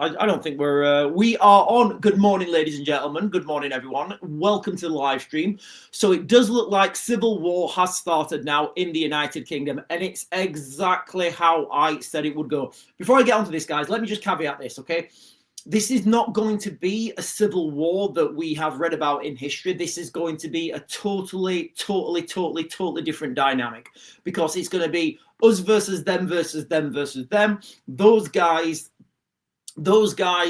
I don't think we are on. Good morning, ladies and gentlemen. Good morning, everyone. Welcome to the live stream. So it does look like civil war has started now in the United Kingdom, and it's exactly how I said it would go. Before I get onto this, guys, let me just caveat this, okay? This is not going to be a civil war that we have read about in history. This is going to be a totally different dynamic, because it's going to be us versus them versus them versus them. Those guys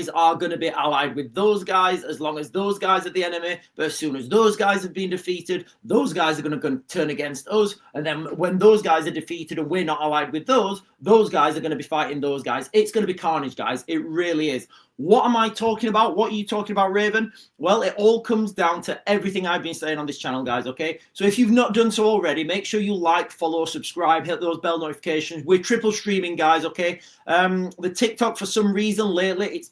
are going to be allied with those guys as long as those guys are the enemy. But as soon as those guys have been defeated, those guys are going to turn against us. And then when those guys are defeated and we're not allied with those guys are going to be fighting those guys. It's going to be carnage, guys. It really is. What am I talking about? What are you talking about, Raven? Well, it all comes down to everything I've been saying on this channel, guys, okay? So if you've not done so already, make sure you like, follow, subscribe, hit those bell notifications. We're triple streaming, guys, okay? The TikTok, for some reason, lately, it's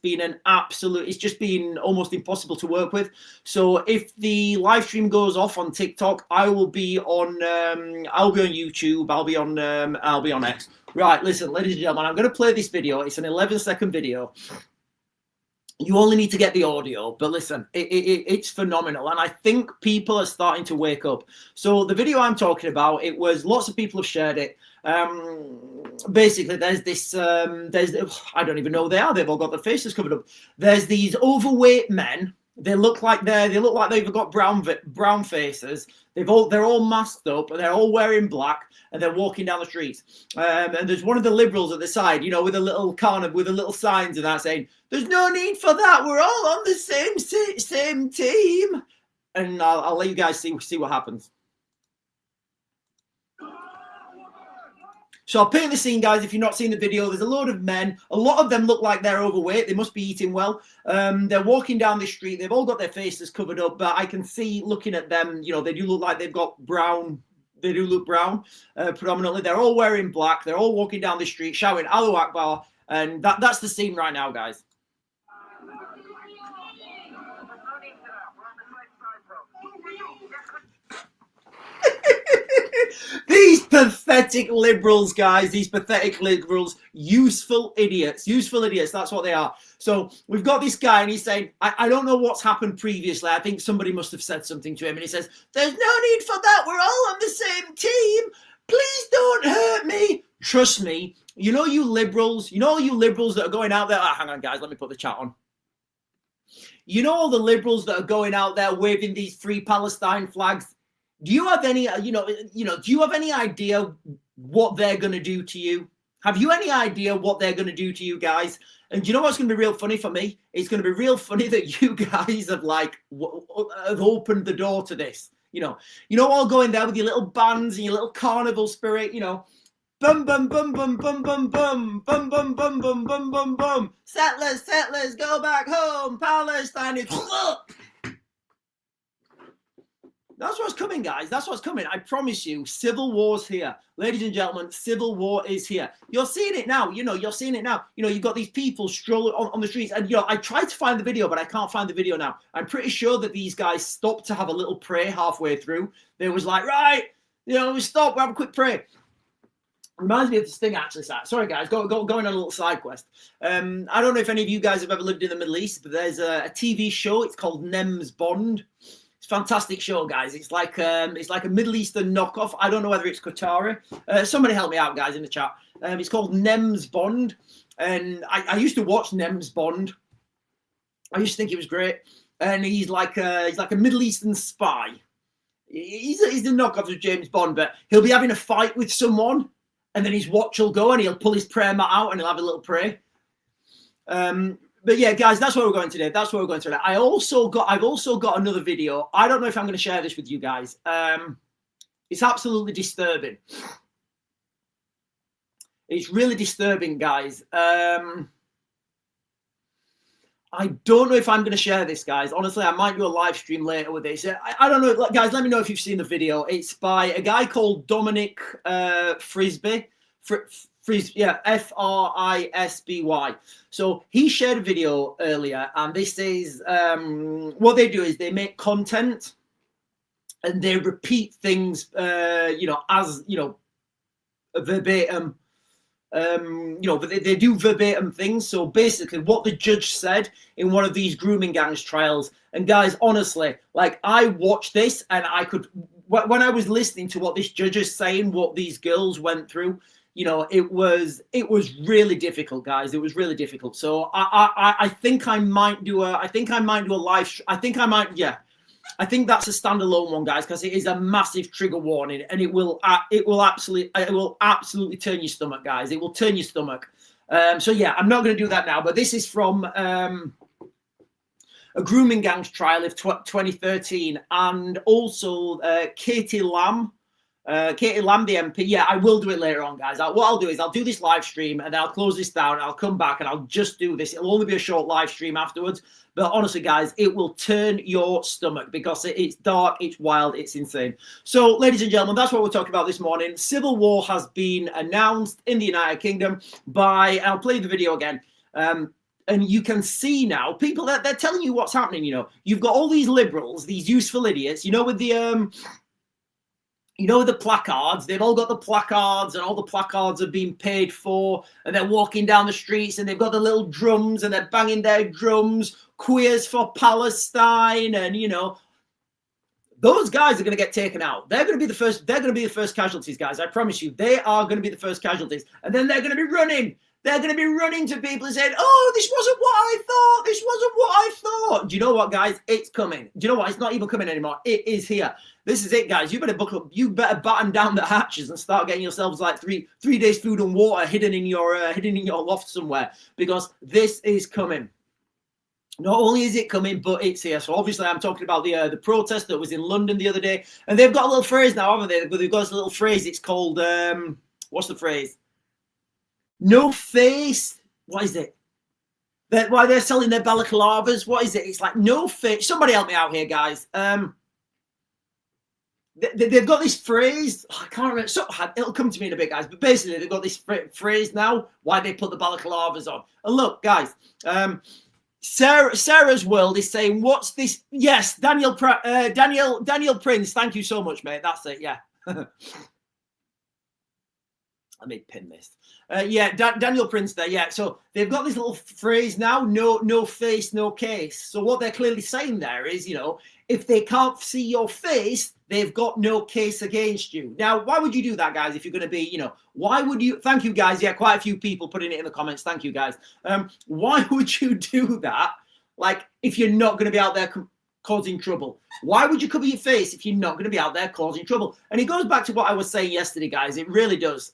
just been almost impossible to work with. So if the live stream goes off on TikTok, I'll be on YouTube, I'll be on X. Right, listen, ladies and gentlemen, I'm going to play this video. It's an 11-second video. You only need to get the audio, but listen, it's phenomenal. And I think people are starting to wake up. So the video I'm talking about, lots of people have shared it. Basically, there's this, I don't even know who they are. They've all got their faces covered up. There's these overweight men. They look like they've got brown faces. They're all masked up, and they're all wearing black, and they're walking down the streets. And there's one of the liberals at the side, you know, with a little with the little signs and that saying, "There's no need for that. We're all on the same team." And I'll let you guys see what happens. So I'll paint the scene, guys. If you've not seen the video, there's a load of men. A lot of them look like they're overweight. They must be eating well. They're walking down the street. They've all got their faces covered up, but I can see, looking at them, you know, they do look like they've got brown. They do look brown, predominantly. They're all wearing black. They're all walking down the street, shouting "Allahu Akbar," and that's the scene right now, guys. These pathetic liberals, guys, these pathetic liberals, useful idiots, that's what they are. So we've got this guy, and he's saying, I don't know what's happened previously. I think somebody must have said something to him, and he says, "There's no need for that. We're all on the same team. Please don't hurt me." Trust me, you know, you liberals that are going out there. Hang on, guys, let me put the chat on. You know, all the liberals that are going out there waving these free Palestine flags. Do you have any, do you have any idea what they're going to do to you? Have you any idea what they're going to do to you guys? And do you know what's going to be real funny for me? It's going to be real funny that you guys have have opened the door to this. You know, all going there with your little bands and your little carnival spirit, you know. Bum bum bum bum bum bum bum bum bum bum bum bum bum bum. Settlers, go back home. Palestine is up. That's what's coming, guys. That's what's coming. I promise you, civil war's here. Ladies and gentlemen, civil war is here. You're seeing it now. You're seeing it now. You've got these people strolling on the streets. And, I tried to find the video, but I can't find the video now. I'm pretty sure that these guys stopped to have a little prayer halfway through. They was like, right, stop, we'll have a quick prayer. Reminds me of this thing, actually. Sorry, guys, going on a little side quest. I don't know if any of you guys have ever lived in the Middle East, but there's a TV show. It's called Nem's Bond. Fantastic show, guys. It's like a Middle Eastern knockoff. I don't know whether it's Qatari. Somebody help me out, guys, in the chat. It's called Nem's Bond, and I used to watch Nem's Bond. I used to think it was great, and he's like a Middle Eastern spy. He's the knockoff of James Bond, but he'll be having a fight with someone, and then his watch will go, and he'll pull his prayer mat out, and he'll have a little prayer. But yeah, guys, that's where we're going today. I've also got another video. I don't know if I'm going to share this with you guys. It's absolutely disturbing. It's really disturbing, guys. I don't know if I'm going to share this, guys. Honestly, I might do a live stream later with this. I don't know, guys. Let me know if you've seen the video. It's by a guy called Dominic Frisby. Yeah, Frisby. So he shared a video earlier, and this is what they do is they make content and they repeat things, as verbatim but they do verbatim things. So basically, what the judge said in one of these grooming gangs trials, and guys, honestly, like I watched this and I could, when I was listening to what this judge is saying, what these girls went through, it was really difficult, guys. It was really difficult. So I think I might do a live. I think that's a standalone one, guys, because it is a massive trigger warning, and it will absolutely turn your stomach, guys. It will turn your stomach. So yeah, I'm not going to do that now. But this is from a grooming gangs trial of 2013, and also Katie Lamb, the MP. Yeah, I will do it later on, guys. What I'll do is I'll do this live stream, and then I'll close this down. I'll come back and I'll just do this. It'll only be a short live stream afterwards. But honestly, guys, it will turn your stomach because it's dark, it's wild, it's insane. So, ladies and gentlemen, that's what we're talking about this morning. Civil war has been announced in the United Kingdom by, I'll play the video again. And you can see now, people, they're telling you what's happening, You've got all these liberals, these useful idiots, with the... the placards, they've all got the placards, and all the placards are being paid for, and they're walking down the streets, and they've got the little drums, and they're banging their drums, queers for Palestine, and those guys are going to get taken out. They're going to be the first casualties, guys. I promise you, they are going to be the first casualties, and then they're going to be running. They're going to be running to people and saying, "Oh, this wasn't what I thought. This wasn't what I thought." Do you know what, guys? It's coming. Do you know what? It's not even coming anymore. It is here. This is it, guys. You better buckle up. You better batten down the hatches and start getting yourselves like three days food and water hidden in your loft somewhere, because this is coming. Not only is it coming, but it's here. So obviously, I'm talking about the protest that was in London the other day, and they've got a little phrase now, haven't they? They've got this little phrase. It's called what's the phrase? No face. What is it? Why they're selling their balaclavas? What is it? It's like no face. Somebody help me out here, guys. They've got this phrase. I can't remember. So it'll come to me in a bit, guys. But basically, they've got this phrase now. Why they put the balaclavas on? And look, guys. Sarah's World is saying, "What's this?" Yes, Daniel Prince. Thank you so much, mate. That's it. Yeah. Let me pin this. Daniel Prince there. Yeah. So they've got this little phrase now: no face, no case. So what they're clearly saying there is, if they can't see your face, they've got no case against you. Now, why would you do that, guys? If you're going to be, why would you? Thank you, guys. Yeah, quite a few people putting it in the comments. Thank you, guys. Why would you do that? Like, if you're not going to be out there causing trouble, why would you cover your face if you're not going to be out there causing trouble? And it goes back to what I was saying yesterday, guys. It really does.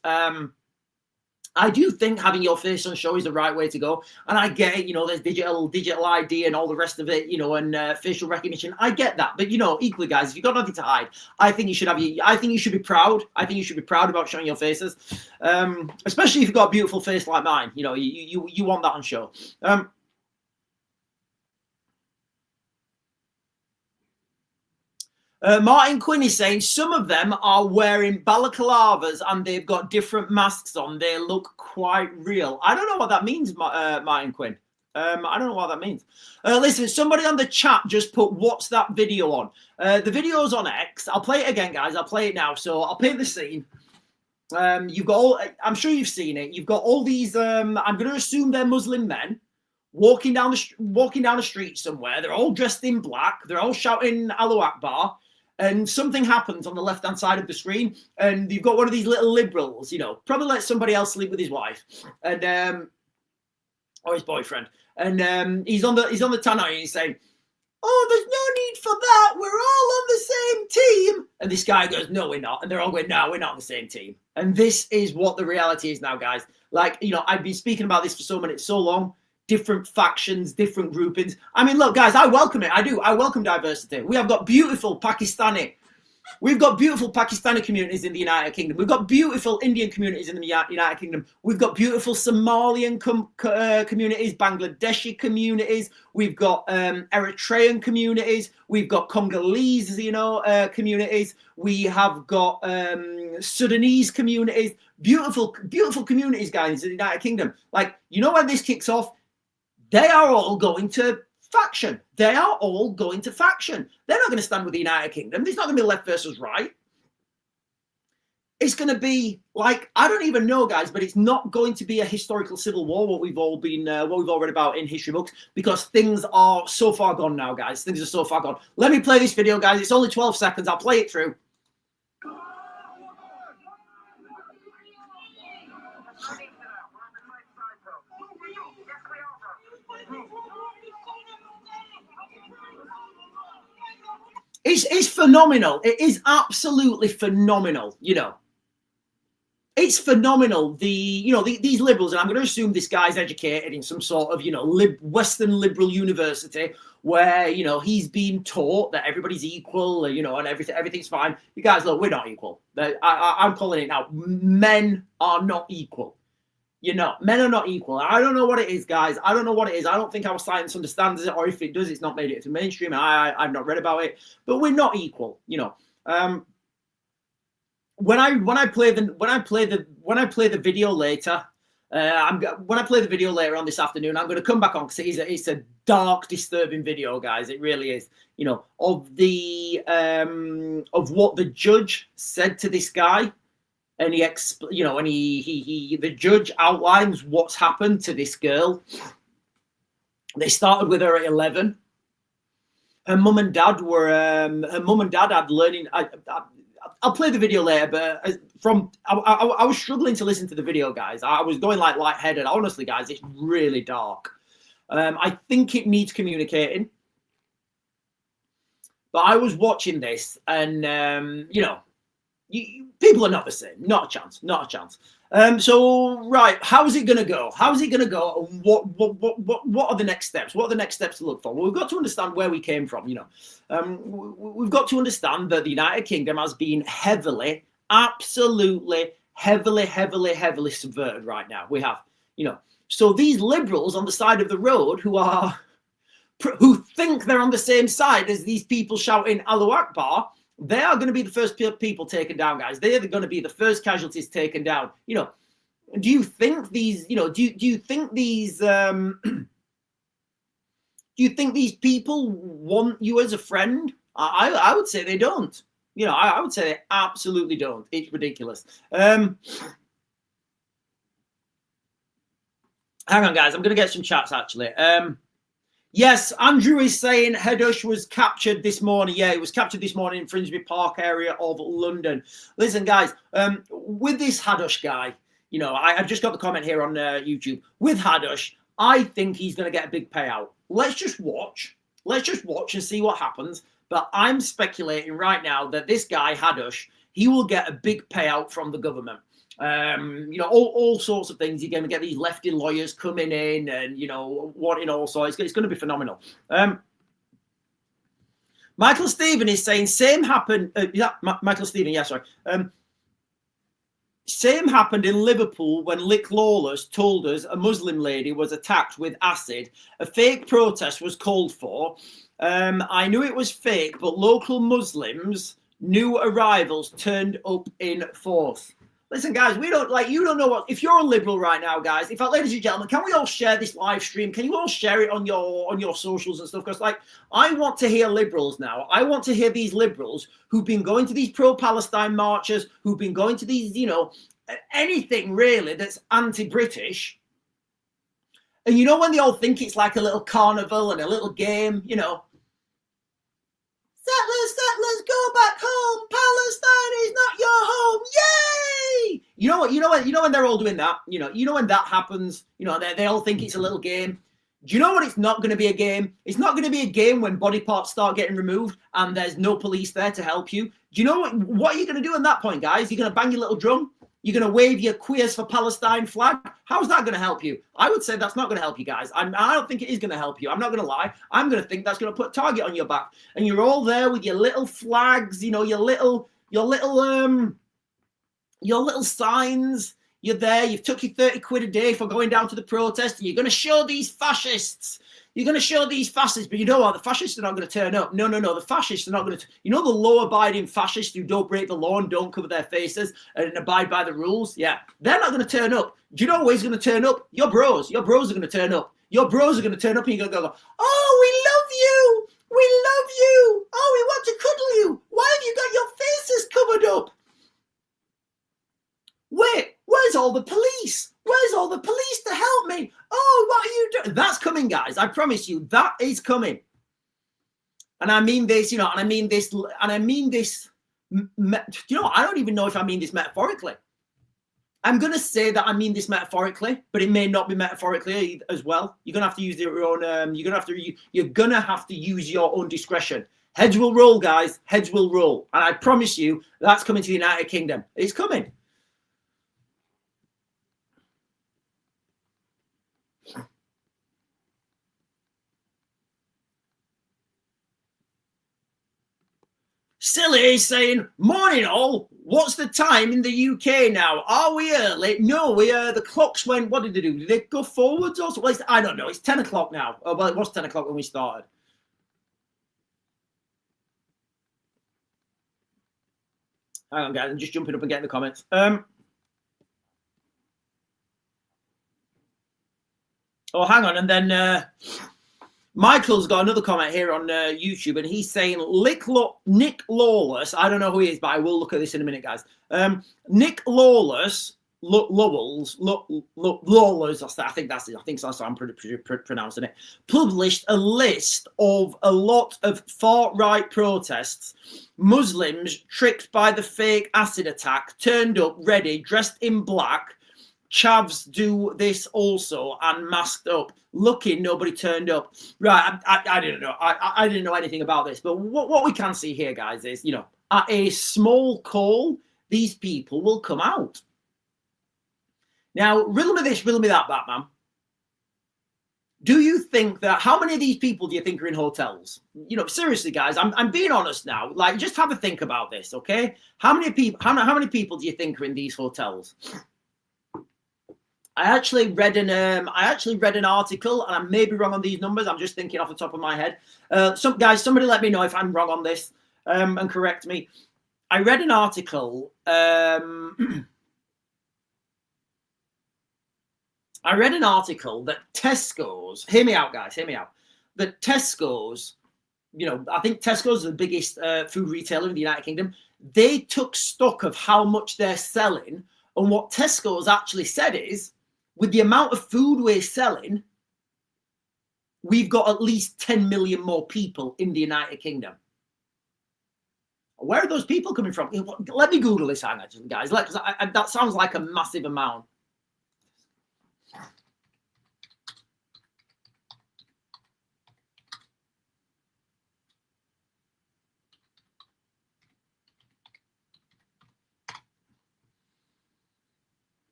I do think having your face on show is the right way to go. And I get it, there's digital ID and all the rest of it, and facial recognition. I get that. But, equally, guys, if you've got nothing to hide, I think you should be proud. I think you should be proud about showing your faces, especially if you've got a beautiful face like mine. You want that on show. Martin Quinn is saying some of them are wearing balaclavas and they've got different masks on. They look quite real. I don't know what that means, Martin Quinn. I don't know what that means. Listen, somebody on the chat just put, "What's that video on?" The video's on X. I'll play it again, guys. I'll play it now. So I'll paint the scene. You've got all, I'm sure you've seen it. You've got all these, I'm going to assume they're Muslim men walking down the street somewhere. They're all dressed in black. They're all shouting Allahu Akbar. And something happens on the left-hand side of the screen, and you've got one of these little liberals, probably let somebody else sleep with his wife, and or his boyfriend, and he's on the tannoy, and he's saying, "Oh, there's no need for that. We're all on the same team." And this guy goes, "No, we're not." And they're all going, "No, we're not on the same team." And this is what the reality is now, guys. Like, I've been speaking about this for so long. Different factions, different groupings. I mean, look, guys, I welcome it. I do. I welcome diversity. We have got beautiful Pakistani. We've got beautiful Pakistani communities in the United Kingdom. We've got beautiful Indian communities in the United Kingdom. We've got beautiful Somalian communities, Bangladeshi communities. We've got Eritrean communities. We've got Congolese, communities. We have got Sudanese communities. Beautiful communities, guys, in the United Kingdom. Like, when this kicks off, they are all going to faction. They are all going to faction. They're not going to stand with the United Kingdom. There's not going to be left versus right. it's going to be like, I don't even know, guys, but it's not going to be a historical civil war, what we've all read about in history books, because things are so far gone now, guys. Things are so far gone. Let me play this video, guys. It's only 12 seconds. I'll play it through. It's phenomenal. It is absolutely phenomenal, you know. It's phenomenal. These liberals, and I'm going to assume this guy's educated in some sort of, Western liberal university where, he's been taught that everybody's equal, and everything's fine. You guys, look, we're not equal. I'm calling it now. Men are not equal. Men are not equal. I don't know what it is, guys. I don't know what it is. I don't think our science understands it, or if it does, it's not made it to mainstream. I've not read about it, but we're not equal. When I play the video later, when I play the video later on this afternoon, I'm going to come back on because it's a dark, disturbing video, guys. It really is. Of what the judge said to this guy. And the judge outlines what's happened to this girl. They started with her at 11. Her mum and dad had learning. I'll play the video later, but I was struggling to listen to the video, guys. I was going like lightheaded. Honestly, guys, it's really dark. I think it needs communicating. But I was watching this, and people are not the same. Not a chance. Not a chance. So, right, how is it going to go? How is it going to go? And what are the next steps? What are the next steps to look for? Well, we've got to understand where we came from. We've got to understand that the United Kingdom has been absolutely heavily subverted right now. We have, so these liberals on the side of the road who think they're on the same side as these people shouting Allahu Akbar, they are going to be the first people taken down, guys. They are going to be the first casualties taken down. Do you think these, do you think these, do you think these people want you as a friend? I would say they don't. I would say they absolutely don't. It's ridiculous. Hang on, guys. I'm going to get some chats, actually. Yes, Andrew is saying Hadush was captured this morning. Yeah, it was captured this morning in Finsbury Park area of London. Listen, guys, with this Hadush guy, I've just got the comment here on YouTube. With Hadush, I think he's going to get a big payout. Let's just watch. Let's just watch and see what happens. But I'm speculating right now that this guy, Hadush, he will get a big payout from the government. All sorts of things. You're going to get these lefty lawyers coming in and, wanting all sorts. It's going to be phenomenal. Michael Stephen is saying same happened. Michael Stephen, yeah, sorry. Same happened in Liverpool when Lick Lawless told us a Muslim lady was attacked with acid. A fake protest was called for. I knew it was fake, but local Muslims, new arrivals turned up in force. Listen, guys, you don't know what, if you're a liberal right now, guys, in fact, ladies and gentlemen, can we all share this live stream? Can you all share it on your socials and stuff? Because, I want to hear liberals now. I want to hear these liberals who've been going to these pro-Palestine marches, who've been going to these, anything really that's anti-British. And when they all think it's like a little carnival and a little game, Settlers, go back home. Palestine is not your home. Yay! You know when they're all doing that, when that happens, they all think it's a little game. Do you know what? It's not going to be a game. It's not going to be a game when body parts start getting removed and there's no police there to help you. Do you know what are you going to do at that point, guys? You're going to bang your little drum? You're going to wave your Queers for Palestine flag? How's that going to help you? I would say that's not going to help you, guys. I don't think it is going to help you. I'm not going to lie. I'm going to think that's going to put a target on your back. And you're all there with your little flags, your little signs. You're there. You've took your 30 quid a day for going down to the protest. And you're going to show these fascists. You're going to show these fascists, but you know what? The fascists are not going to turn up. No. The fascists are not going to. The law-abiding fascists who don't break the law and don't cover their faces and abide by the rules? Yeah, they're not going to turn up. Do you know who's going to turn up? Your bros. Your bros are going to turn up. Your bros are going to turn up and you're going to go, oh, we love you. We love you. Oh, we want to cuddle you. Why have you got your faces covered up? Wait, where's all the police? Where's all the police to help me? Oh, what are you doing? That's coming, guys. I promise you, that is coming. And I mean this, you know, and I mean this, you know, I don't even know if I mean this metaphorically. I'm going to say that I mean this metaphorically, but it may not be metaphorically as well. You're going to have to use your own, you're going to have to use your own discretion. Heads will roll, guys. Heads will roll. And I promise you, that's coming to the United Kingdom. It's coming. Silly is saying, morning all. What's the time in the UK now? Are we early? No, the clocks went, what did they do? Did they go forwards or something? I don't know. It's 10 o'clock now. Oh, well, it was 10 o'clock when we started. Hang on, guys. I'm just jumping up and getting the comments. Oh, hang on. And then Michael's got another comment here on YouTube, and he's saying Nick Lawless. I don't know who he is, but I will look at this in a minute, guys. Nick Lawless, Lawless. I think that's how I'm pronouncing it. Published a list of a lot of far-right protests. Muslims tricked by the fake acid attack, turned up, ready, dressed in black. Chavs do this also and masked up. Looking, nobody turned up. Right, I didn't know. I didn't know anything about this. But what we can see here, guys, is, you know, at a small call, these people will come out. Now, riddle me this, riddle me that, Batman. Do you think that, how many of these people do you think are in hotels? You know, seriously, guys, I'm being honest now. Like, just have a think about this, okay? How many people do you think are in these hotels? I actually read an article, and I may be wrong on these numbers. I'm just thinking off the top of my head. Somebody let me know if I'm wrong on this, and correct me. I read an article. I read an article that Tesco's, hear me out, guys, hear me out. That Tesco's, you know, I think Tesco's is the biggest food retailer in the United Kingdom. They took stock of how much they're selling, and what Tesco's actually said is, with the amount of food we're selling, we've got at least 10 million more people in the United Kingdom. Where are those people coming from? Let me Google this, guys. That sounds like a massive amount.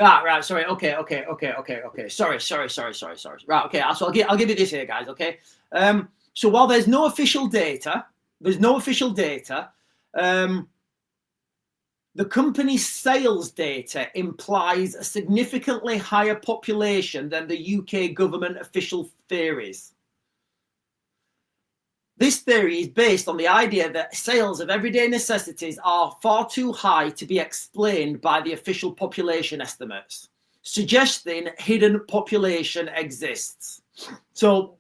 Right. Sorry. Okay. Sorry. Right. Okay. So I'll give you this here, guys. Okay. So while there's no official data, the company's sales data implies a significantly higher population than the UK government official theories. This theory is based on the idea that sales of everyday necessities are far too high to be explained by the official population estimates, suggesting hidden population exists. So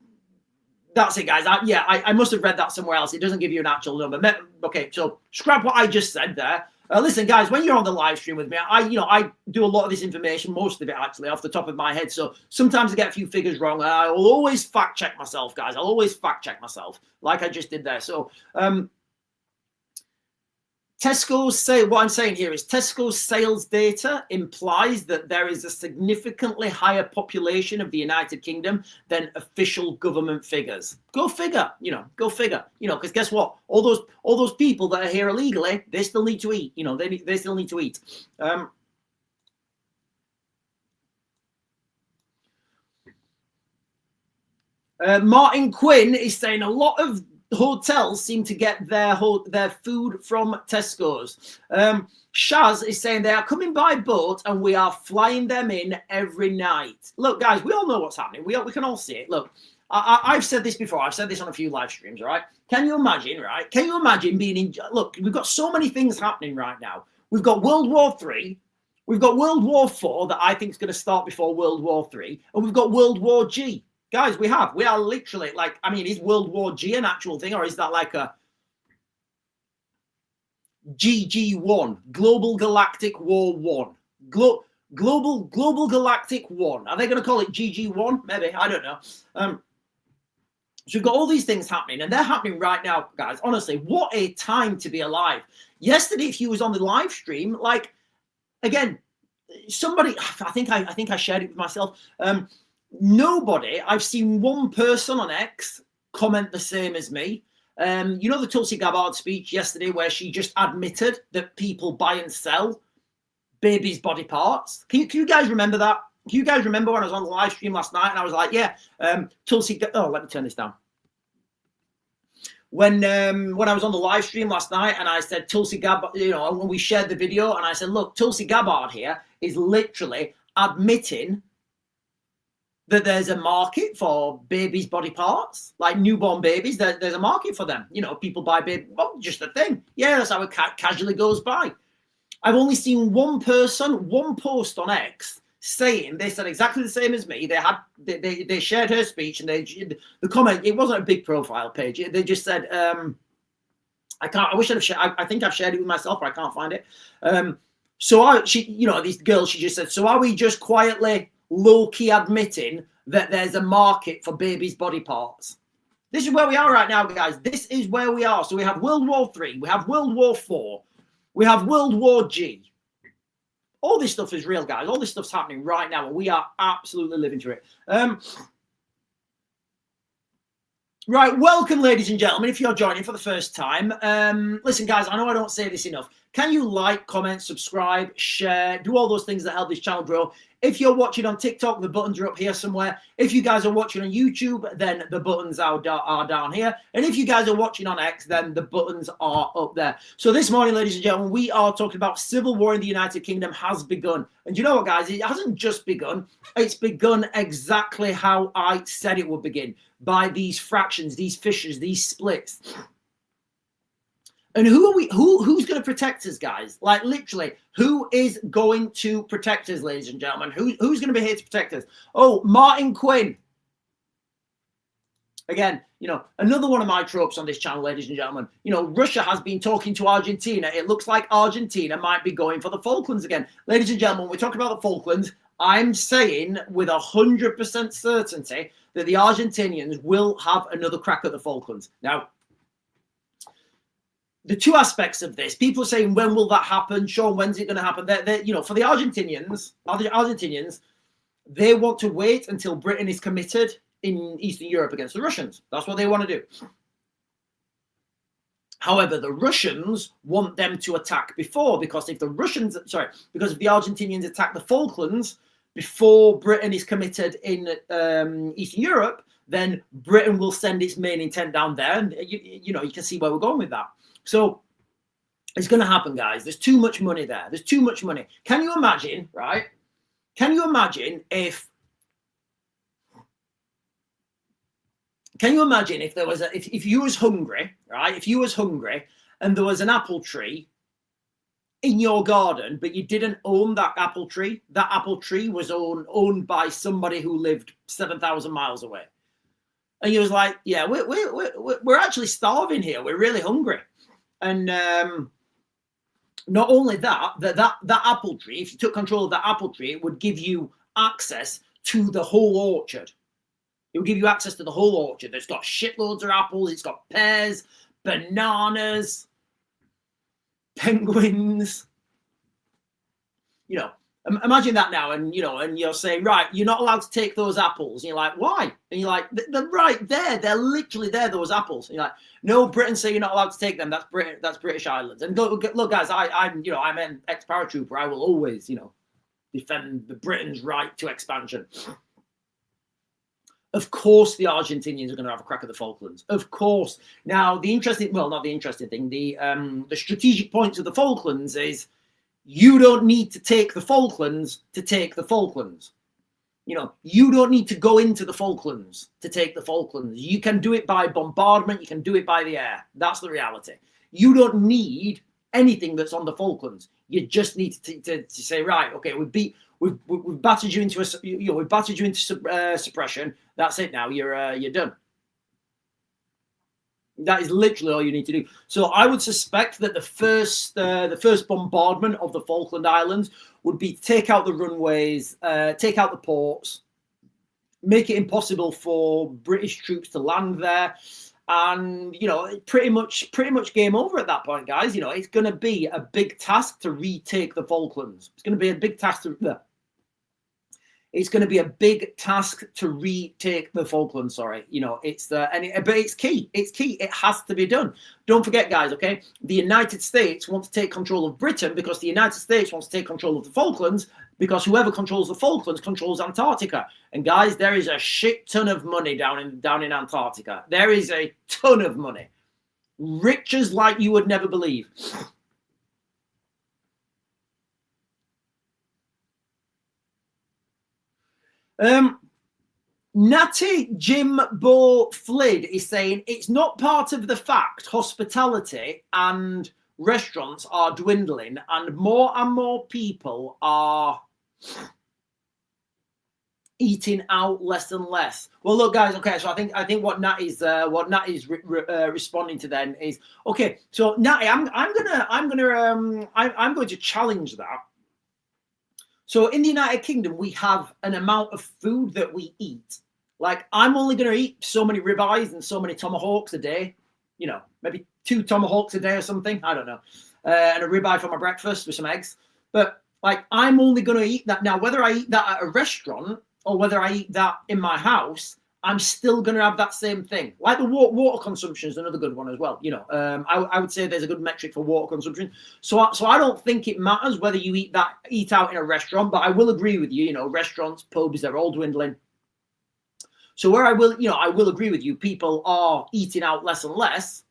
that's it, guys. I must have read that somewhere else. It doesn't give you an actual number. Okay, so scrap what I just said there. Listen, guys, when you're on the live stream with me, I do a lot of this information, most of it actually, off the top of my head. So sometimes I get a few figures wrong. I will always fact check myself, guys. I'll always fact check myself, like I just did there. So what I'm saying here is Tesco's sales data implies that there is a significantly higher population of the United Kingdom than official government figures. Go figure, because guess what? All those people that are here illegally, they still need to eat, they still need to eat. Martin Quinn is saying a lot of hotels seem to get their food from Tesco's. Shaz is saying they are coming by boat and we are flying them in every night. Look, guys, we all know what's happening. We can all see it. Look, I've said this before. I've said this on a few live streams, all right? Can you imagine, right? Can you imagine being in... Look, we've got so many things happening right now. We've got World War III. We've got World War IV that I think is going to start before World War III. And we've got World War G. Guys, we are literally like, I mean, is World War G an actual thing, or is that like a GG1, Global Galactic War 1? Global Galactic 1. Are they going to call it GG1? Maybe, I don't know. So we've got all these things happening, and they're happening right now, guys. Honestly, what a time to be alive. Yesterday, if you was on the live stream, like, again, somebody, I think I shared it with myself. Nobody, I've seen one person on X comment the same as me. You know the Tulsi Gabbard speech yesterday where she just admitted that people buy and sell babies' body parts? Can you guys remember that? Can you guys remember when I was on the live stream last night and I was like, yeah, Tulsi, oh, let me turn this down. When I was on the live stream last night and I said Tulsi Gabbard, you know, when we shared the video and I said, look, Tulsi Gabbard here is literally admitting that there's a market for babies' body parts, like newborn babies. There's a market for them. You know, people buy baby, well, just a thing. Yeah, that's how it casually goes by. I've only seen one person, one post on X saying they said exactly the same as me. They shared her speech and the comment. It wasn't a big profile page. They just said, I wish I'd have shared. I think I've shared it with myself, but I can't find it. You know, this girl, she just said, so are we just quietly, low-key admitting that there's a market for babies' body parts? This is where we are right now, guys. This is where we are. So we have World War III, we have World War IV, we have World War G. All this stuff is real, guys. All this stuff's happening right now, and we are absolutely living through it. Right, welcome, ladies and gentlemen, if you're joining for the first time. Listen, guys, I know I don't say this enough. Can you like, comment, subscribe, share, do all those things that help this channel grow? If you're watching on TikTok, the buttons are up here somewhere. If you guys are watching on YouTube, then the buttons are down here. And if you guys are watching on X, then the buttons are up there. So this morning, ladies and gentlemen, we are talking about civil war in the United Kingdom has begun. And you know what, guys? It hasn't just begun. It's begun exactly how I said it would begin, by these fractions, these fissures, these splits. And who's going to protect us, guys? Like, literally, who is going to protect us, ladies and gentlemen? Who's going to be here to protect us? Oh, Martin Quinn. Again, you know, another one of my tropes on this channel, ladies and gentlemen. You know, Russia has been talking to Argentina. It looks like Argentina might be going for the Falklands again. Ladies and gentlemen, we're talking about the Falklands. I'm saying with 100% certainty that the Argentinians will have another crack at the Falklands. Now, the two aspects of this, people are saying, when will that happen? Sean, when's it going to happen? You know, for the Argentinians, they want to wait until Britain is committed in Eastern Europe against the Russians. That's what they want to do. However, the Russians want them to attack before, because if the Argentinians attack the Falklands before Britain is committed in Eastern Europe, then Britain will send its main intent down there. And, you know, you can see where we're going with that. So it's going to happen, guys. There's too much money there. There's too much money. Can you imagine, right? Can you imagine if there was if you was hungry, right? If you was hungry and there was an apple tree in your garden, but you didn't own that apple tree was owned by somebody who lived 7,000 miles away. And you was like, yeah, we're actually starving here. We're really hungry. And not only that apple tree, if you took control of that apple tree, it would give you access to the whole orchard. It will give you access to the whole orchard. It's got shitloads of apples. It's got pears, bananas, penguins. You know, imagine that now. And, you know, and you're saying, right, you're not allowed to take those apples. And you're like, why? And you're like, they're right there. They're literally there, those apples. And you're like, no, Britain say you're not allowed to take them. That's British Islands. And look, guys, I'm an ex-paratrooper. I will always, you know, defend the Britain's right to expansion. Of course, the Argentinians are going to have a crack at the Falklands. Of course. Now, not the interesting thing, the strategic point of the Falklands is you don't need to take the Falklands to take the Falklands. You know, you don't need to go into the Falklands to take the Falklands. You can do it by bombardment. You can do it by the air. That's the reality. You don't need anything that's on the Falklands. You just need to say, right, okay, we've battered you into we've battered you into suppression. That's it now. You're done. That is literally all you need to do. So I would suspect that the first bombardment of the Falkland Islands would be take out the runways, take out the ports, make it impossible for British troops to land there. And, pretty much game over at that point, guys. It's going to be a big task to retake the Falklands. It's going to be a big task to retake the Falklands. Sorry, but it's key. It's key. It has to be done. Don't forget, guys. Okay, the United States wants to take control of Britain because the United States wants to take control of the Falklands because whoever controls the Falklands controls Antarctica. And guys, there is a shit ton of money down in Antarctica. There is a ton of money, riches like you would never believe. Natty Jimbo Flid is saying it's not part of the fact hospitality and restaurants are dwindling and more people are eating out less and less. Well, look, guys. Okay, so I think what Nat is responding to then is okay. So Natty, I'm going to challenge that. So in the United Kingdom, we have an amount of food that we eat. Like, I'm only going to eat so many ribeyes and so many tomahawks a day. Maybe 2 tomahawks a day or something. I don't know. And a ribeye for my breakfast with some eggs. But, like, I'm only going to eat that. Now, whether I eat that at a restaurant or whether I eat that in my house, I'm still going to have that same thing. Like the water consumption is another good one as well. I would say there's a good metric for water consumption. So I don't think it matters whether you eat out in a restaurant, but I will agree with you. Restaurants, pubs, they're all dwindling. So where I will agree with you. People are eating out less and less,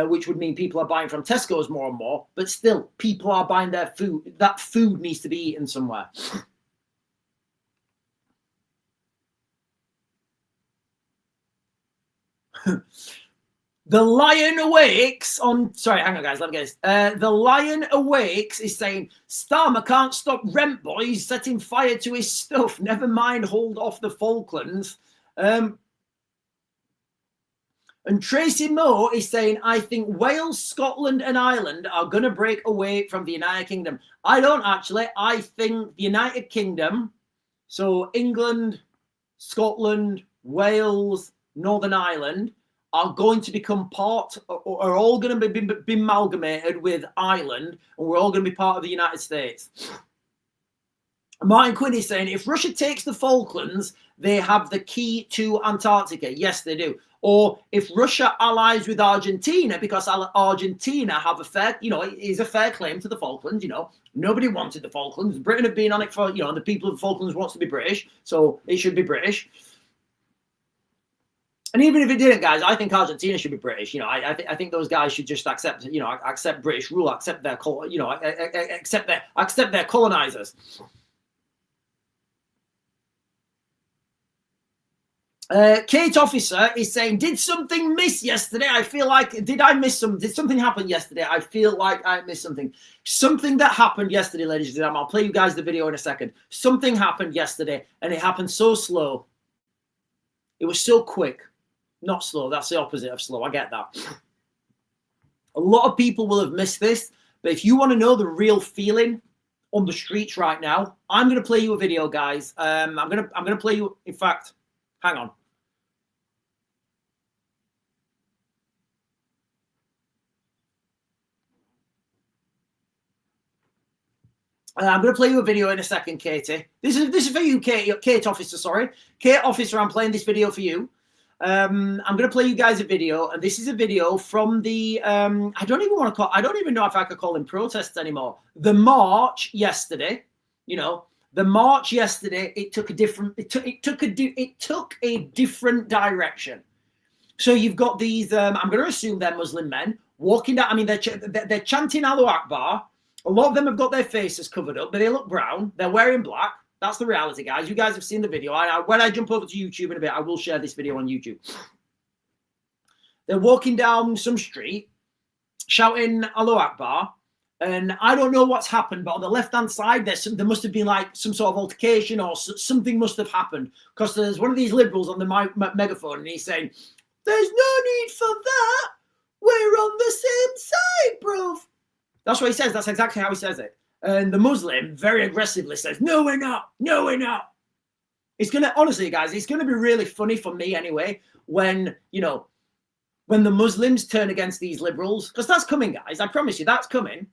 which would mean people are buying from Tesco's more and more. But still, people are buying their food. That food needs to be eaten somewhere. The Lion Awakes on... Sorry, hang on, guys. Let me get this. The Lion Awakes is saying, Starmer can't stop Rent Boys setting fire to his stuff. Never mind hold off the Falklands. And Tracy Moore is saying, I think Wales, Scotland and Ireland are going to break away from the United Kingdom. I don't actually. I think the United Kingdom, so England, Scotland, Wales, Northern Ireland, are going to become part, or are all going to be amalgamated with Ireland, and we're all going to be part of the United States. Martin Quinn is saying, if Russia takes the Falklands, they have the key to Antarctica. Yes, they do. Or if Russia allies with Argentina, because Argentina have is a fair claim to the Falklands. Nobody wanted the Falklands. Britain have been on it for, the people of the Falklands wants to be British, so it should be British. And even if it didn't, guys, I think Argentina should be British. I think those guys should just accept, accept British rule, accept their, accept their colonizers. Kate Officer is saying, did something miss yesterday? I feel like, did I miss something? Did something happen yesterday? I feel like I missed something. Something that happened yesterday, ladies and gentlemen. I'll play you guys the video in a second. Something happened yesterday, and it happened so slow. It was so quick. Not slow. That's the opposite of slow. I get that. A lot of people will have missed this, but if you want to know the real feeling on the streets right now, I'm going to play you a video, guys. I'm going to play you. In fact, hang on. I'm going to play you a video in a second, Katie. This is for you, Kate Officer. Sorry, Kate Officer. I'm playing this video for you. I'm going to play you guys a video, and this is a video from the. I don't even want to call. I don't even know if I could call them protests anymore. The march yesterday. The march yesterday. It took a different. It took a different direction. So you've got these. I'm going to assume they're Muslim men walking down. I mean, they're chanting Allahu Akbar. A lot of them have got their faces covered up, but they look brown. They're wearing black. That's the reality, guys. You guys have seen the video. When I jump over to YouTube in a bit, I will share this video on YouTube. They're walking down some street, shouting Allahu Akbar. And I don't know what's happened, but on the left-hand side, there must have been like some sort of altercation or something must have happened, because there's one of these liberals on the megaphone and he's saying, "There's no need for that. We're on the same side, bro." That's what he says. That's exactly how he says it. And the Muslim very aggressively says, "No, we're not. No, we're not." It's going to, honestly, guys, it's going to be really funny for me anyway, when, you know, when the Muslims turn against these liberals, because that's coming, guys. I promise you, that's coming.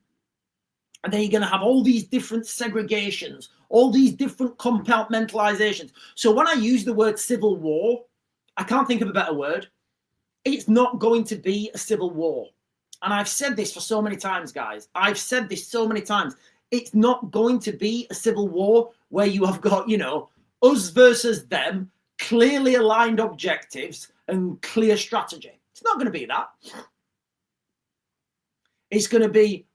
And then you're going to have all these different segregations, all these different compartmentalizations. So when I use the word civil war, I can't think of a better word. It's not going to be a civil war. And I've said this for so many times, guys. I've said this so many times. It's not going to be a civil war where you have got, you know, us versus them, clearly aligned objectives and clear strategy. It's not going to be that. It's going to be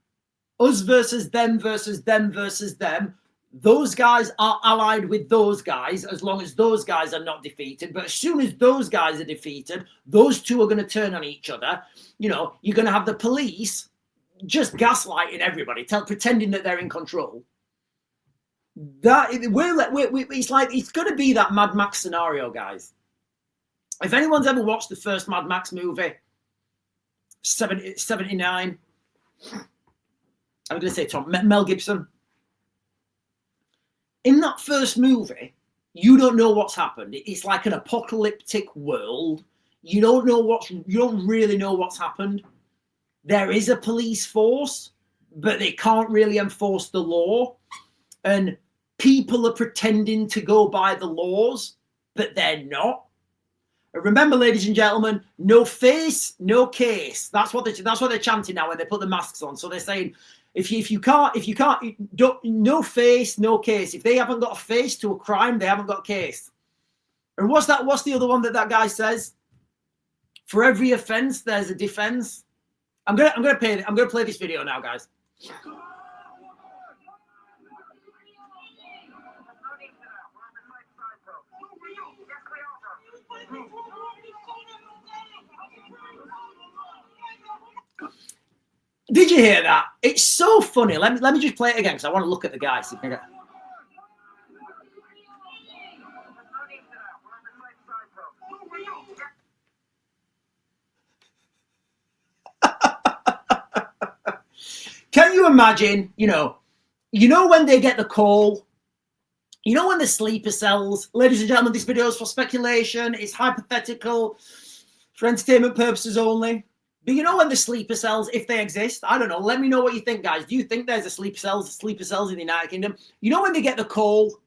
us versus them versus them versus them. Those guys are allied with those guys as long as those guys are not defeated. But as soon as those guys are defeated, those two are going to turn on each other. You know, you're going to have the police just gaslighting everybody, pretending that they're in control. It's like, it's going to be that Mad Max scenario, guys. If anyone's ever watched the first Mad Max movie, 79, I'm going to say Tom, Mel Gibson. In that first movie, you don't know what's happened. It's like an apocalyptic world. You don't really know what's happened. There is a police force, but they can't really enforce the law. And people are pretending to go by the laws, but they're not. Remember, ladies and gentlemen, no face, no case. That's what they're chanting now when they put the masks on. So they're saying, if you can't, no face, no case. If they haven't got a face to a crime, they haven't got a case. And what's the other one that guy says? For every offense, there's a defense. I'm gonna play this video now, guys. Did you hear that? It's so funny. Let me just play it again because I want to look at the guys. Can you imagine, you know when they get the call, you know when the sleeper cells, ladies and gentlemen, this video is for speculation, it's hypothetical, for entertainment purposes only. But you know when the sleeper cells, if they exist, I don't know, let me know what you think, guys. Do you think there's a sleeper cells in the United Kingdom? You know when they get the call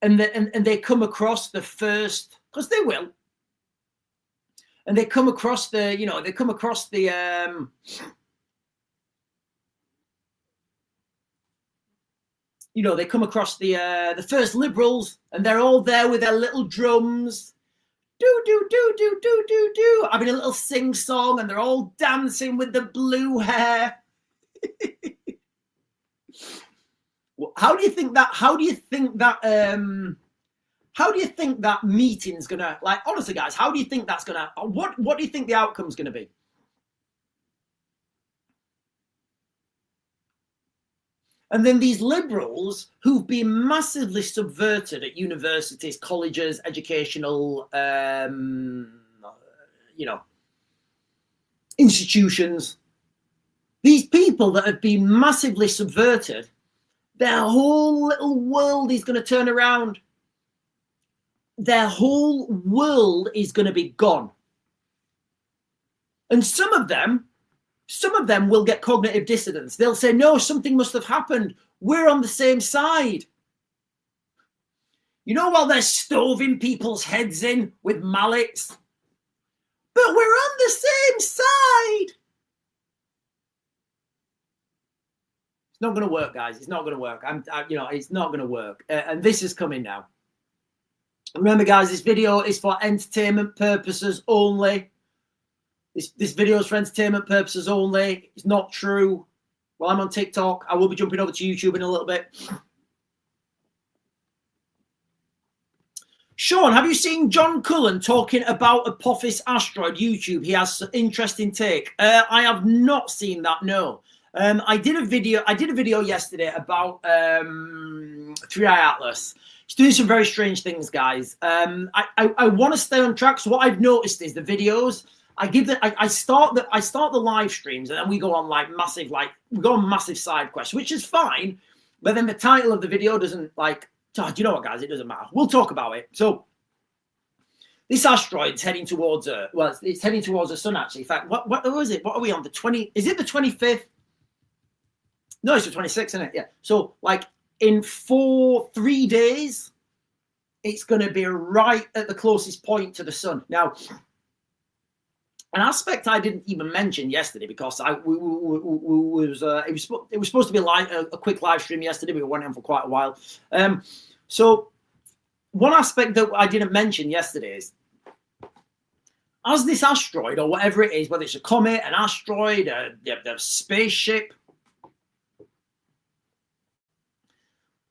and they come across the first, because they will, and they come across the, they come across the first liberals, and they're all there with their little drums, do, having a little sing song, and they're all dancing with the blue hair. How do you think that meeting's gonna, like, honestly, guys, how do you think that's gonna, what do you think the outcome's gonna be? And then these liberals who've been massively subverted at universities, colleges, educational, institutions, these people that have been massively subverted, their whole little world is going to turn around. Their whole world is going to be gone. And some of them will get cognitive dissonance. They'll say, no, something must have happened. We're on the same side. While they're stoving people's heads in with mallets. But we're on the same side. It's not going to work, guys. It's not going to work. It's not going to work. And this is coming now. Remember, guys, this video is for entertainment purposes only. This video is for entertainment purposes only. It's not true. Well, I'm on TikTok. I will be jumping over to YouTube in a little bit. Sean, have you seen John Cullen talking about Apophis asteroid YouTube? He has an interesting take. I have not seen that. No. I did a video yesterday about 3i Atlas. He's doing some very strange things, guys. I want to stay on track. So what I've noticed is the videos. I start the live streams and then we go on massive side quests, which is fine. But then the title of the video doesn't do you know what, guys? It doesn't matter. We'll talk about it. So this asteroid's heading towards it's heading towards the sun, actually. In fact, what was it? What are we on? The 20? Is it the 25th? No, it's the 26th, isn't it? Yeah. So in 3 days, it's going to be right at the closest point to the sun. Now, an aspect I didn't even mention yesterday because it was supposed to be a quick live stream yesterday. We went on for quite a while. So one aspect that I didn't mention yesterday is, as this asteroid or whatever it is, whether it's a comet, an asteroid, a spaceship,